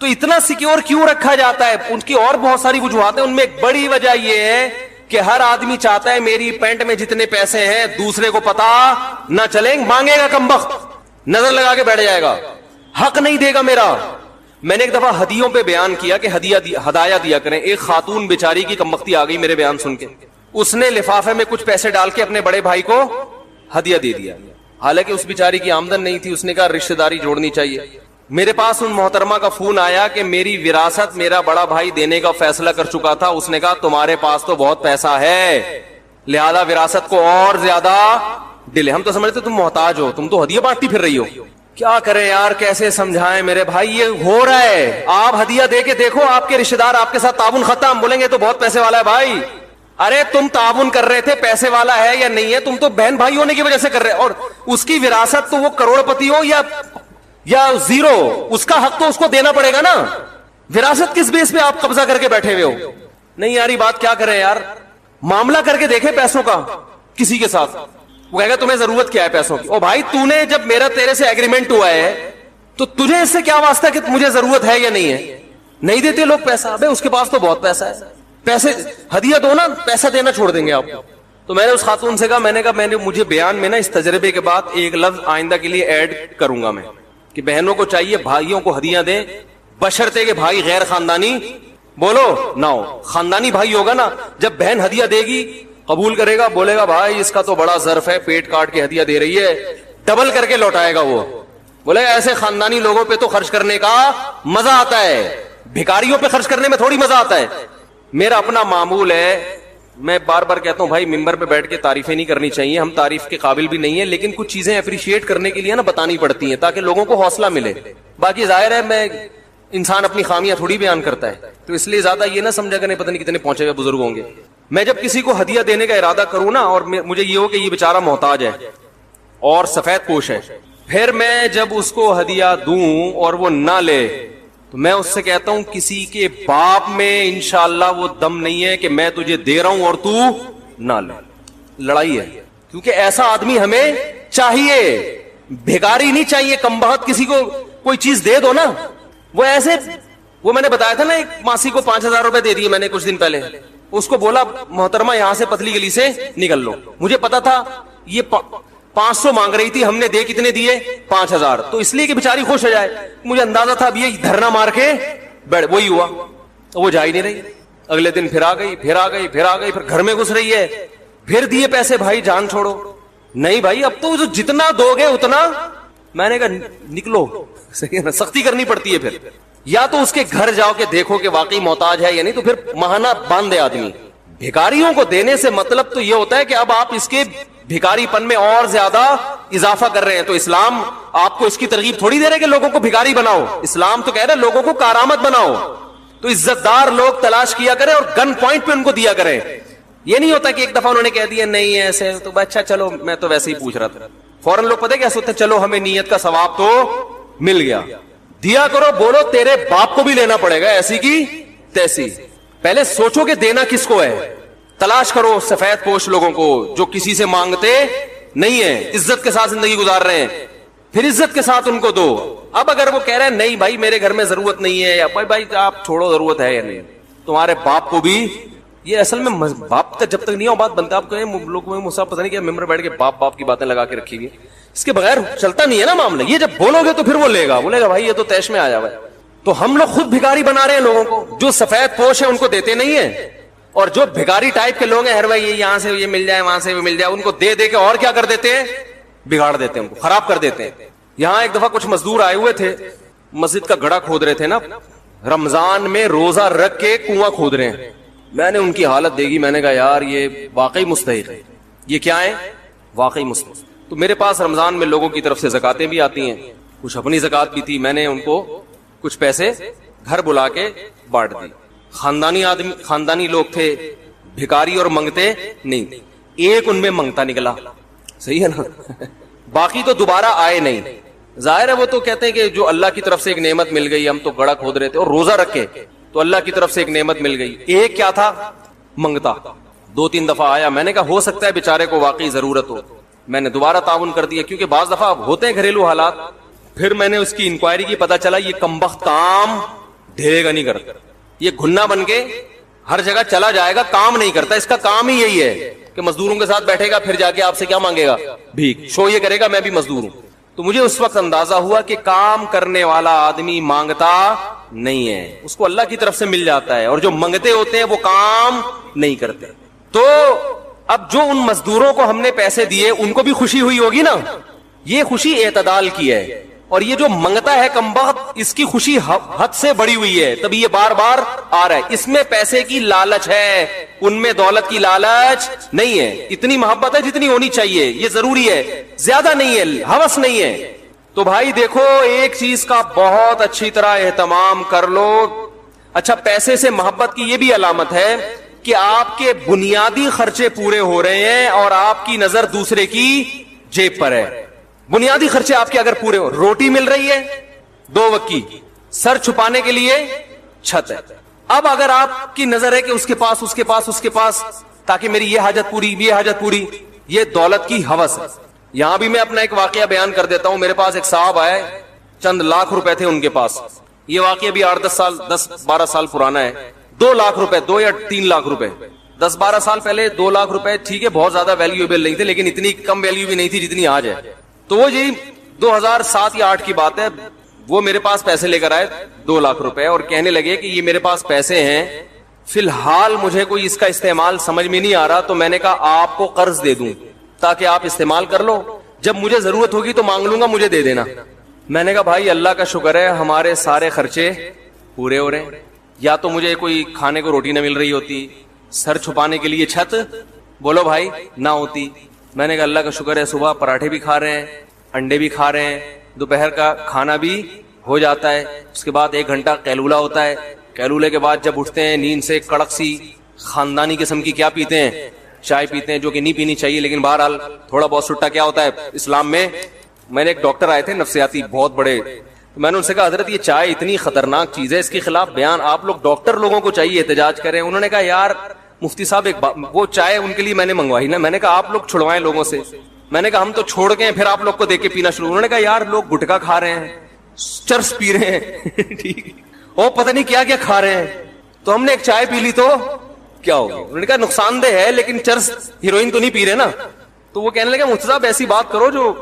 تو اتنا سیکیور کیوں رکھا جاتا ہے؟ ان کی اور بہت ساری وجوہات ہیں. ان میں ایک بڑی وجہ یہ ہے کہ ہر آدمی چاہتا ہے میری پینٹ میں جتنے پیسے ہیں دوسرے کو پتا نہ چلیں. مانگے گا کمبخت, نظر لگا کے بیٹھ جائے گا, حق نہیں دے گا میرا. میں نے ایک دفعہ ہدیوں پہ بیان کیا کہ ہدایہ دیا کریں. ایک خاتون بیچاری کی کمبختی آ گئی میرے بیان سن کے. اس نے لفافے میں کچھ پیسے ڈال کے اپنے بڑے بھائی کو ہدیہ دے دیا. حالانکہ اس بیچاری کی آمدن نہیں تھی. اس نے کہا رشتہ داری جوڑنی چاہیے. میرے پاس ان محترمہ کا فون آیا کہ میری وراثت میرا بڑا بھائی دینے کا فیصلہ کر چکا تھا. اس نے کہا تمہارے پاس تو بہت پیسہ ہے, لہذا وراثت کو اور زیادہ ڈیلے. ہم تو سمجھتے تم محتاج ہو, تم تو ہدیہ بانٹتی پھر رہی ہو. کیا کریں یار, کیسے سمجھائیں میرے بھائی, یہ ہو رہا ہے. آپ ہدیہ دے کے دیکھو, آپ کے رشتے دار آپ کے ساتھ تعاون ختم. بولیں گے تو بہت پیسے والا ہے بھائی. ارے تم تعاون کر رہے تھے, پیسے والا ہے یا نہیں ہے, تم تو بہن بھائی ہونے کی وجہ سے کر رہے. اور اس کی وراثت تو وہ کروڑ پتی ہو یا زیرو, اس کا حق تو اس کو دینا پڑے گا نا. وراثت کس بیس پہ آپ قبضہ کر کے بیٹھے ہوئے ہو؟ نہیں یار, یہ بات کیا کریں یار. معاملہ کر کے دیکھیں پیسوں کا کسی کے ساتھ. وہ کہے گا تمہیں ضرورت کیا ہے پیسوں کی. او بھائی, تو نے جب میرا تیرے سے ایگریمنٹ ہوا ہے تو تجھے اس سے کیا واسطہ کہ مجھے ضرورت ہے یا نہیں ہے؟ نہیں دیتے لوگ پیسہ. ابے اس کے پاس تو بہت پیسہ ہے, پیسے ہدیہ دو نا, پیسہ دینا چھوڑ دیں گے آپ. تو میں نے اس خاتون سے کہا, میں نے کہا مجھے بیان میں نا اس تجربے کے بعد ایک لفظ آئندہ کے لیے ایڈ کروں گا میں, کہ بہنوں کو چاہیے بھائیوں کو ہدیاں دیں, بشرطے کہ بھائی غیر خاندانی بولو نہ ہو. خاندانی بھائی ہوگا نا, جب بہن ہدیہ دے گی قبول کرے گا, بولے گا بھائی اس کا تو بڑا ظرف ہے, پیٹ کاٹ کے ہدیہ دے رہی ہے, ڈبل کر کے لوٹائے گا وہ. بولے ایسے خاندانی لوگوں پہ تو خرچ کرنے کا مزہ آتا ہے, بھکاریوں پہ خرچ کرنے میں تھوڑی مزہ آتا ہے. میرا اپنا معمول ہے, میں بار بار کہتا ہوں بھائی ممبر پہ بیٹھ کے تعریفیں نہیں کرنی چاہیے, ہم تعریف کے قابل بھی نہیں ہیں, لیکن کچھ چیزیں اپریشیٹ کرنے کے لیے نا بتانی پڑتی ہیں تاکہ لوگوں کو حوصلہ ملے. باقی ظاہر ہے میں انسان اپنی خامیاں تھوڑی بیان کرتا ہے, تو اس لیے زیادہ یہ نہ سمجھا کریں پتہ نہیں کتنے پہنچے ہوئے بزرگ ہوں گے. میں جب کسی کو ہدیہ دینے کا ارادہ کروں نا اور مجھے یہ ہو کہ یہ بیچارہ محتاج ہے اور سفید پوش ہے, پھر میں جب اس کو ہدیہ دوں اور وہ نہ لے تو میں اس سے کہتا ہوں کسی کے باپ میں انشاءاللہ وہ دم نہیں ہے کہ میں تجھے دے رہا ہوں اور تو نہ لے. لڑائی ہے, کیونکہ ایسا آدمی ہمیں چاہیے, بھیکاری نہیں چاہیے. کمبخت کسی کو کوئی چیز دے دو نا. وہ ایسے, وہ میں نے بتایا تھا نا ایک ماسی کو 5,000 روپے دے دیے میں نے کچھ دن پہلے. اس کو بولا محترمہ یہاں سے پتلی گلی سے نکل لو. مجھے پتا تھا یہ 500 مانگ رہی تھی, ہم نے دے کتنے دیے 5,000, تو اس لیے کہ بیچاری خوش ہو جائے. مجھے اندازہ تھا اب یہ دھرنا مار کے بیٹھ, وہی ہوا, وہ جا ہی نہیں رہی. اگلے دن پھر آ گئی, پھر آ گئی, پھر آ گئی, پھر گھر میں گھس رہی ہے, پھر دیے پیسے. بھائی جان چھوڑو, نہیں بھائی اب تو جتنا دو گے اتنا. میں نے کہا نکلو, صحیح ہے نا, سختی کرنی پڑتی ہے. پھر یا تو اس کے گھر جاؤ کہ دیکھو کہ واقعی محتاج ہے یا نہیں, تو پھر ماہانہ باندھ دے آدمی. بھکاریوں کو دینے سے مطلب تو یہ ہوتا ہے کہ اب آپ اس کے بھکاری پن میں اور زیادہ اضافہ کر رہے ہیں. تو اسلام آپ کو اس کی ترغیب تھوڑی دے رہے کہ لوگوں کو بھکاری بناؤ. اسلام تو کہہ رہے لوگوں کو کارآمد بناؤ. تو عزت دار لوگ تلاش کیا کریں اور گن پوائنٹ پہ ان کو دیا کریں. یہ نہیں ہوتا کہ ایک دفعہ انہوں نے کہہ دیا نہیں ایسے, تو اچھا چلو میں تو ویسے ہی پوچھ رہا تھا. فوراً لوگ پتہ کیا سوچتے, چلو ہمیں نیت کا ثواب تو مل گیا. دیا کرو, بولو تیرے باپ کو بھی لینا پڑے گا ایسی کی تیسی. پہلے سوچو کہ دینا کس کو ہے. تلاش کرو سفید پوش لوگوں کو جو کسی سے مانگتے نہیں ہیں, عزت کے ساتھ زندگی گزار رہے ہیں, پھر عزت کے ساتھ ان کو دو. اب اگر وہ کہہ رہے ہیں نہیں بھائی میرے گھر میں ضرورت نہیں ہے, یا بھائی آپ چھوڑو ضرورت ہے یا نہیں, تمہارے باپ کو بھی. یہ اصل میں باپ کا جب تک نہیں ہو بات بنتا. آپ کہیں لوگ مسا پتہ نہیں کیا ممبر بیٹھ کے باپ کی باتیں لگا کے رکھی ہوئی, اس کے بغیر چلتا نہیں ہے نا معاملہ. یہ جب بولو گے تو پھر وہ بولے گا بھائی یہ تو تیش میں آیا ہوا ہے. تو ہم لوگ خود بھکاری بنا رہے ہیں لوگوں کو. جو سفید پوش ہیں ان کو دیتے نہیں ہیں, اور جو بھکاری ٹائپ کے لوگ ہیں ہر بھائی یہاں سے یہ مل جائے وہاں سے بھی مل جائے, ان کو دے دے کے اور کیا کر دیتے ہیں, بگاڑ دیتے ہیں, ان کو خراب کر دیتے ہیں. یہاں ایک دفعہ کچھ مزدور آئے ہوئے تھے, مسجد کا گڑھا کھود رہے تھے نا, رمضان میں روزہ رکھ کے کنواں کھود رہے ہیں. میں نے ان کی حالت دیکھی, میں نے کہا یار یہ واقعی مستحق ہے. یہ کیا ہے, واقعی مستحق. تو میرے پاس رمضان میں لوگوں کی طرف سے زکاتیں بھی آتی ہیں, کچھ اپنی زکات بھی تھی, میں نے ان کو کچھ پیسے گھر بلا کے بانٹ دی. خاندانی لوگ تھے, بھکاری اور منگتے نہیں, ایک ان میں منگتا نکلا, صحیح ہے نا, باقی تو دوبارہ آئے نہیں. ظاہر ہے وہ تو کہتے ہیں کہ جو اللہ کی طرف سے ایک نعمت مل گئی, ہم تو گڑا کھود رہے تھے اور روزہ رکھے تو اللہ کی طرف سے ایک نعمت مل گئی. ایک کیا تھا, منگتا. 2-3 دفعہ آیا, میں نے کہا ہو سکتا ہے بیچارے کو واقعی ضرورت ہو, میں نے دوبارہ تعاون کر دیا, کیونکہ بعض دفعہ ہوتے ہیں گھریلو حالات. پھر میں نے اس کی انکوائری کی, پتا چلا یہ کمبخت کام ڈھیرے گا نہیں کرتا, یہ گھنا بن کے ہر جگہ چلا جائے گا, کام نہیں کرتا. اس کا کام ہی یہی ہے کہ مزدوروں کے ساتھ بیٹھے گا, پھر جا کے آپ سے کیا مانگے گا, بھیک. شو یہ کرے گا میں بھی مزدور ہوں. تو مجھے اس وقت اندازہ ہوا کہ کام کرنے والا آدمی مانگتا نہیں ہے, اس کو اللہ کی طرف سے مل جاتا ہے, اور جو منگتے ہوتے ہیں وہ کام نہیں کرتے. تو اب جو ان مزدوروں کو ہم نے پیسے دیے ان کو بھی خوشی ہوئی ہوگی نا, یہ خوشی اعتدال کی ہے, اور یہ جو منگتا ہے کمبخت اس کی خوشی حد سے بڑی ہوئی ہے, تبھی یہ بار بار آ رہا ہے. اس میں پیسے کی لالچ ہے, ان میں دولت کی لالچ نہیں ہے. اتنی محبت ہے جتنی ہونی چاہیے, یہ ضروری ہے, زیادہ نہیں ہے, ہوس نہیں ہے. تو بھائی دیکھو, ایک چیز کا بہت اچھی طرح اہتمام کر لو. اچھا, پیسے سے محبت کی یہ بھی علامت ہے کہ آپ کے بنیادی خرچے پورے ہو رہے ہیں اور آپ کی نظر دوسرے کی جیب پر ہے. بنیادی خرچے آپ کے اگر پورے ہو, روٹی مل رہی ہے 2 وقت کی, سر چھپانے کے لیے چھت ہے. اب اگر آپ کی نظر ہے کہ اس کے پاس تاکہ میری یہ حاجت پوری, یہ دولت کی ہوس ہے. یہاں بھی میں اپنا ایک واقعہ بیان کر دیتا ہوں. میرے پاس ایک صاحب آئے, چند لاکھ روپے تھے ان کے پاس. یہ واقعہ بھی 10-12 سال پرانا ہے. 2 لاکھ روپے, 2 یا 3 لاکھ روپے, 10-12 سال پہلے 2 لاکھ روپے ٹھیک ہے بہت زیادہ ویلیویبل نہیں تھے, لیکن اتنی کم ویلیو بھی نہیں تھی جتنی آج ہے. تو وہ جی 2007 یا 2008 کی بات ہے, وہ میرے پاس پیسے لے کر آئے 2 لاکھ روپے, اور کہنے لگے کہ یہ میرے پاس پیسے ہیں, فی الحال مجھے کوئی اس کا استعمال سمجھ میں نہیں آ رہا, تو میں نے کہا آپ کو قرض دے دوں تاکہ آپ استعمال کر لو, جب مجھے ضرورت ہوگی تو مانگ لوں گا, مجھے دے دینا. میں نے کہا بھائی اللہ کا شکر ہے ہمارے سارے خرچے پورے ہو رہے ہیں. یا تو مجھے کوئی کھانے کو روٹی نہ مل رہی ہوتی, سر چھپانے کے لیے چھت بولو بھائی نہ ہوتی. میں نے کہا اللہ کا شکر ہے صبح پراٹھے بھی کھا رہے ہیں, انڈے بھی کھا رہے ہیں, دوپہر کا کھانا بھی ہو جاتا ہے, اس کے بعد 1 گھنٹہ قیلولہ ہوتا ہے. قیلولے کے بعد جب اٹھتے ہیں نیند سے, کڑک سی خاندانی قسم کی کیا پیتے ہیں, چائے پیتے ہیں, جو کہ نہیں پینی چاہیے, لیکن بہرحال تھوڑا بہت سٹا کیا ہوتا ہے اسلام میں. میں نے ایک ڈاکٹر آئے تھے نفسیاتی بہت بڑے, میں نے ان سے کہا حضرت یہ چائے اتنی خطرناک چیز ہے, اس کے خلاف بیان آپ لوگ ڈاکٹر لوگوں کو چاہیے احتجاج کریں. انہوں نے کہا یار مفتی صاحب وہ چائے ان کے لیے میں نے منگوائی نا, میں نے کہا آپ لوگ چھڑوائیں لوگوں سے. میں نے کہا ہم تو چھوڑ گئے, پھر آپ لوگ کو دیکھ کے پینا شروع. انہوں نے کہا یار لوگ گٹکا کھا رہے ہیں, چرس پی رہے ہیں, ٹھیک, اور پتہ نہیں کیا کیا کھا رہے ہیں, تو ہم نے ایک چائے پی لی تو کیا ہوگا. انہوں نے کہا نقصان دہ ہے لیکن چرس ہیروئن تو نہیں پی رہے نا. تو وہ کہنے لگے مفتی صاحب ایسی بات کرو جو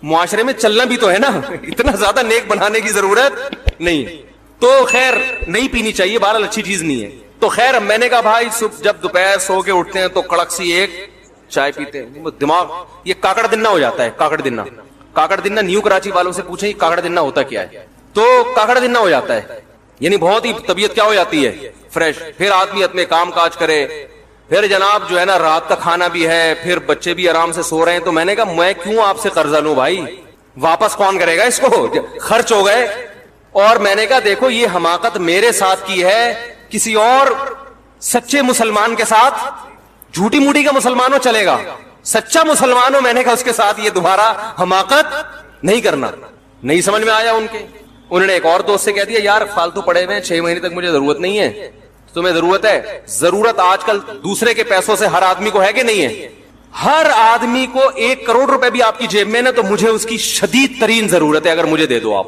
معاشرے میں چلنا بھی تو ہے نا, اتنا زیادہ نیک بنانے کی ضرورت نہیں. تو خیر نہیں پینی چاہیے, بہرحال اچھی چیز نہیں ہے. تو خیر میں نے کہا بھائی جب دوپہر سو کے اٹھتے ہیں تو کڑک سی ایک چائے پیتے ہیں, دماغ یہ کاکڑ دنہ ہو جاتا ہے. کاکڑ دنہ نیو کراچی والوں سے پوچھیں کاکڑ دنہ ہوتا کیا ہے, تو کاکڑ دنہ ہو جاتا ہے, یعنی بہت ہی طبیعت کیا ہو جاتی ہے فریش. پھر آدمی اپنے کام کاج کرے, پھر جناب جو ہے نا رات کا کھانا بھی ہے, پھر بچے بھی آرام سے سو رہے ہیں. تو میں نے کہا میں کیوں آپ سے قرضہ لوں بھائی, واپس کون کرے گا اس کو, خرچ ہو گئے. اور میں نے کہا دیکھو یہ حماقت میرے ساتھ کی ہے, کسی اور سچے مسلمان کے ساتھ جھوٹی موٹی کا مسلمان ہو چلے گا, سچا مسلمان ہو میں نے کہا اس کے ساتھ یہ دوبارہ حماقت نہیں کرنا. نہیں سمجھ میں آیا ان کے. انہوں نے ایک اور دوست سے کہہ دیا یار فالتو پڑے ہوئے ہیں, 6 مہینے تک مجھے ضرورت نہیں ہے. تمہیں ضرورت ہے, ضرورت آج کل دوسرے کے پیسوں سے ہر آدمی کو ہے کہ نہیں ہے, ہر آدمی کو 1 کروڑ روپے بھی آپ کی جیب میں نا تو مجھے اس کی شدید ترین ضرورت ہے, اگر مجھے دے دو آپ.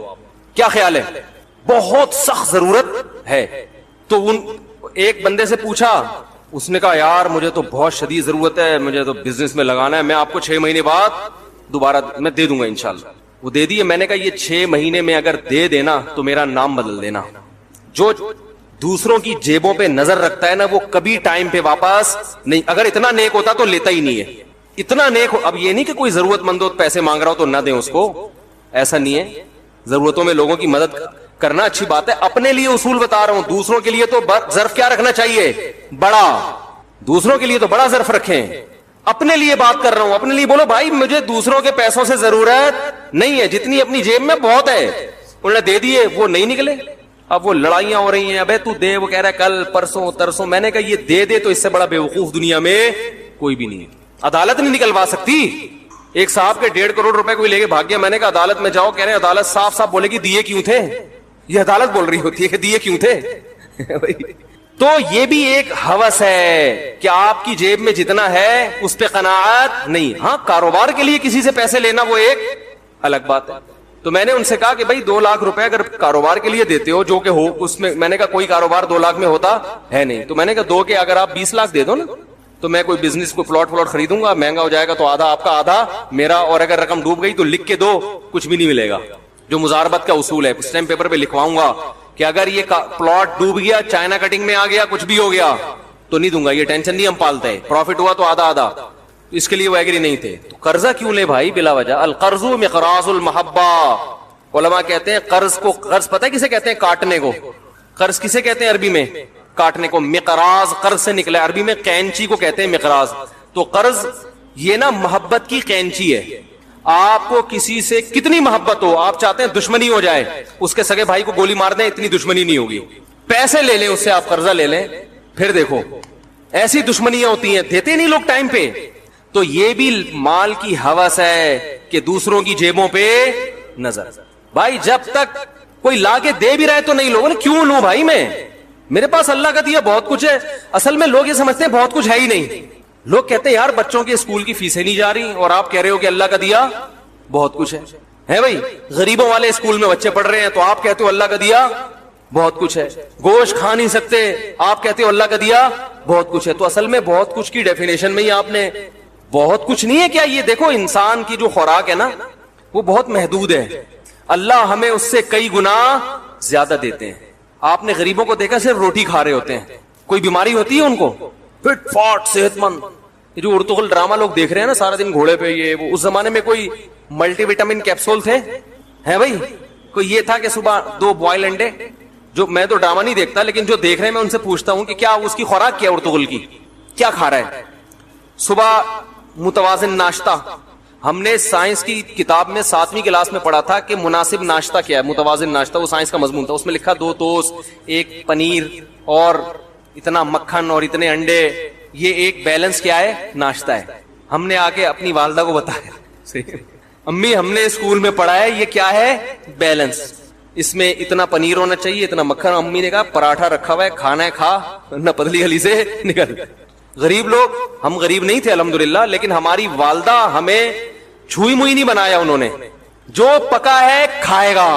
کیا خیال ہے, بہت سخت ضرورت ہے. تو ایک بندے سے پوچھا, اس نے کہا یار مجھے تو بہت شدید ضرورت ہے, مجھے تو بزنس میں لگانا ہے, میں آپ کو 6 مہینے بعد دوبارہ میں دے دوں گا انشاءاللہ. وہ دے دیے. میں نے کہا یہ 6 مہینے میں اگر دے دینا تو میرا نام بدل دینا. جو دوسروں کی جیبوں پہ نظر رکھتا ہے نا وہ کبھی ٹائم پہ واپس نہیں, اگر اتنا نیک ہوتا تو لیتا ہی نہیں ہے, اتنا نیک. اب یہ نہیں کہ کوئی ضرورت مند ہو پیسے مانگ رہا ہو تو نہ دیں اس کو, ایسا نہیں ہے. ضرورتوں میں لوگوں کی مدد کرنا اچھی بات ہے. اپنے لیے اصول بتا رہا ہوں, دوسروں کے لیے تو ظرف کیا رکھنا چاہیے, بڑا. دوسروں کے لیے تو بڑا ظرف رکھیں, اپنے لیے بات کر رہا ہوں, اپنے لیے بولو بھائی مجھے دوسروں کے پیسوں سے ضرورت نہیں ہے, جتنی اپنی جیب میں بہت ہے. انہوں نے دے دیے, وہ نہیں نکلے. اب وہ لڑائیاں ہو رہی ہیں, ابے تو دے, وہ کہہ رہا ہے کل پرسوں ترسوں. میں نے کہا یہ دے دے تو اس سے بڑا بیوقوف دنیا میں کوئی بھی نہیں ہے. عدالت نہیں نکلوا سکتی. ایک صاحب کے 1.5 کروڑ روپے کوئی لے کے بھاگ گیا, میں نے کہا عدالت میں جاؤ, کہہ رہے ہیں عدالت صاف صاف بولے گی دیے کیوں تھے. یہ عدالت بول رہی ہوتی ہے کہ دیے کیوں تھے. تو یہ بھی ایک ہوس ہے کہ آپ کی جیب میں جتنا ہے اس پہ قناعت نہیں. ہاں کاروبار کے لیے کسی سے پیسے لینا وہ ایک الگ بات ہے. تو میں نے ان سے کہا کہ بھائی 2 لاکھ روپے اگر کاروبار کے لیے دیتے ہو, جو کہ ہو اس میں نے کہا کوئی کاروبار 2 لاکھ میں ہوتا ہے نہیں. تو میں نے کہا 2 کے اگر آپ 20 لاکھ دے دو نا تو میں کوئی بزنس کو پلاٹ خریدوں گا, مہنگا ہو جائے گا تو آدھا آپ کا آدھا میرا, اور اگر رقم ڈوب گئی تو لکھ کے دو, کچھ بھی نہیں ملے گا. جو مزاربت کا اصول ہے, اسٹیمپ پیپر پہ لکھواؤں گا کہ اگر یہ پلاٹ ڈوب گیا, چائنا کٹنگ میں آ گیا, کچھ بھی ہو گیا تو نہیں دوں گا, یہ ٹینشن نہیں ہم پالتے, پروفٹ ہوا تو آدھا آدھا. اس کے لیے وہ ایگری نہیں تھے. تو قرضہ کیوں لے بھائی بلا وجہ؟ القرض مقراض المحبہ. علماء کہتے ہیں قرض کو, قرض پتہ ہے کسے کہتے ہیں؟ کاٹنے کو. قرض کسے کہتے ہیں عربی میں؟ کاٹنے کو. مقراض قرض سے نکلا, عربی میں قینچی کو کہتے ہیں مقراض. تو قرض یہ نا محبت کی قینچی ہے. آپ کو کسی سے کتنی محبت ہو, آپ چاہتے ہیں دشمنی ہو جائے, اس کے سگے بھائی کو گولی مار دیں, اتنی دشمنی نہیں ہوگی. پیسے لے لیں اس سے, آپ قرضہ لے لیں, پھر دیکھو ایسی دشمنیاں ہوتی ہیں, دیتے نہیں لوگ ٹائم پہ. تو یہ بھی مال کی ہوس ہے کہ دوسروں کی جیبوں پہ نظر. بھائی جب تک کوئی لا کے دے بھی رہے تو نہیں لوگ کیوں لوں بھائی, میں میرے پاس اللہ کا دیا بہت کچھ ہے. اصل میں لوگ یہ سمجھتے ہیں بہت کچھ ہے ہی نہیں. لوگ کہتے ہیں یار بچوں کے اسکول کی فیسیں نہیں جا رہی, اور آپ کہہ رہے ہو کہ اللہ کا دیا بہت کچھ ہے بھائی. غریبوں والے اسکول میں بچے پڑھ رہے ہیں تو آپ کہتے ہو اللہ کا دیا بہت کچھ ہے. گوشت کھا نہیں سکتے, آپ کہتے ہو اللہ کا دیا بہت کچھ ہے. تو اصل میں بہت کچھ کی ڈیفینیشن میں ہی آپ نے بہت کچھ نہیں ہے کیا. یہ دیکھو انسان کی جو خوراک ہے نا وہ بہت محدود ہے. اللہ ہمیں اس سے کئی گنا زیادہ دیتے ہیں. آپ نے غریبوں کو دیکھا صرف روٹی کھا رہے ہوتے ہیں, کوئی بیماری ہوتی ہے ان کو, فٹ فاٹ صحت مند. یہ جو ارطغرل ڈرامہ لوگ دیکھ رہے ہیں نا سارا دن گھوڑے پہ, یہ وہ اس زمانے میں کوئی ملٹی وٹامن کیپسول تھے ہیں بھائی؟ کوئی یہ تھا کہ صبح 2 بوائل انڈے, جو میں تو ڈرامہ نہیں دیکھتا لیکن جو دیکھ رہے ہیں میں ان سے پوچھتا ہوں کہ کیا اس کی خوراک کیا ارطغرل کی, کیا کھا رہا ہے صبح؟ متوازن ناشتہ. ہم نے سائنس کی کتاب میں 7ویں کلاس میں پڑھا تھا کہ مناسب ناشتہ کیا ہے, متوازن ناشتہ, وہ سائنس کا مضمون تھا. اس میں لکھا 2 ٹوسٹ, 1 پنیر اور اتنا مکھن اور اتنے انڈے, یہ ایک بیلنس کیا ہے, ناشتہ ہے. ہم نے آ کے اپنی والدہ کو بتایا, امی ہم نے اسکول میں پڑھا ہے یہ کیا ہے, بیلنس, اس میں اتنا پنیر ہونا چاہیے, اتنا مکھن. امی نے کہا پراٹھا رکھا ہوا ہے, کھانا ہے کھا, نہ پتلی گلی سے نکل. غریب لوگ, ہم غریب نہیں تھے الحمدللہ, لیکن ہماری والدہ ہمیں چھوئی موئی نہیں بنایا انہوں نے, جو پکا ہے کھائے گا.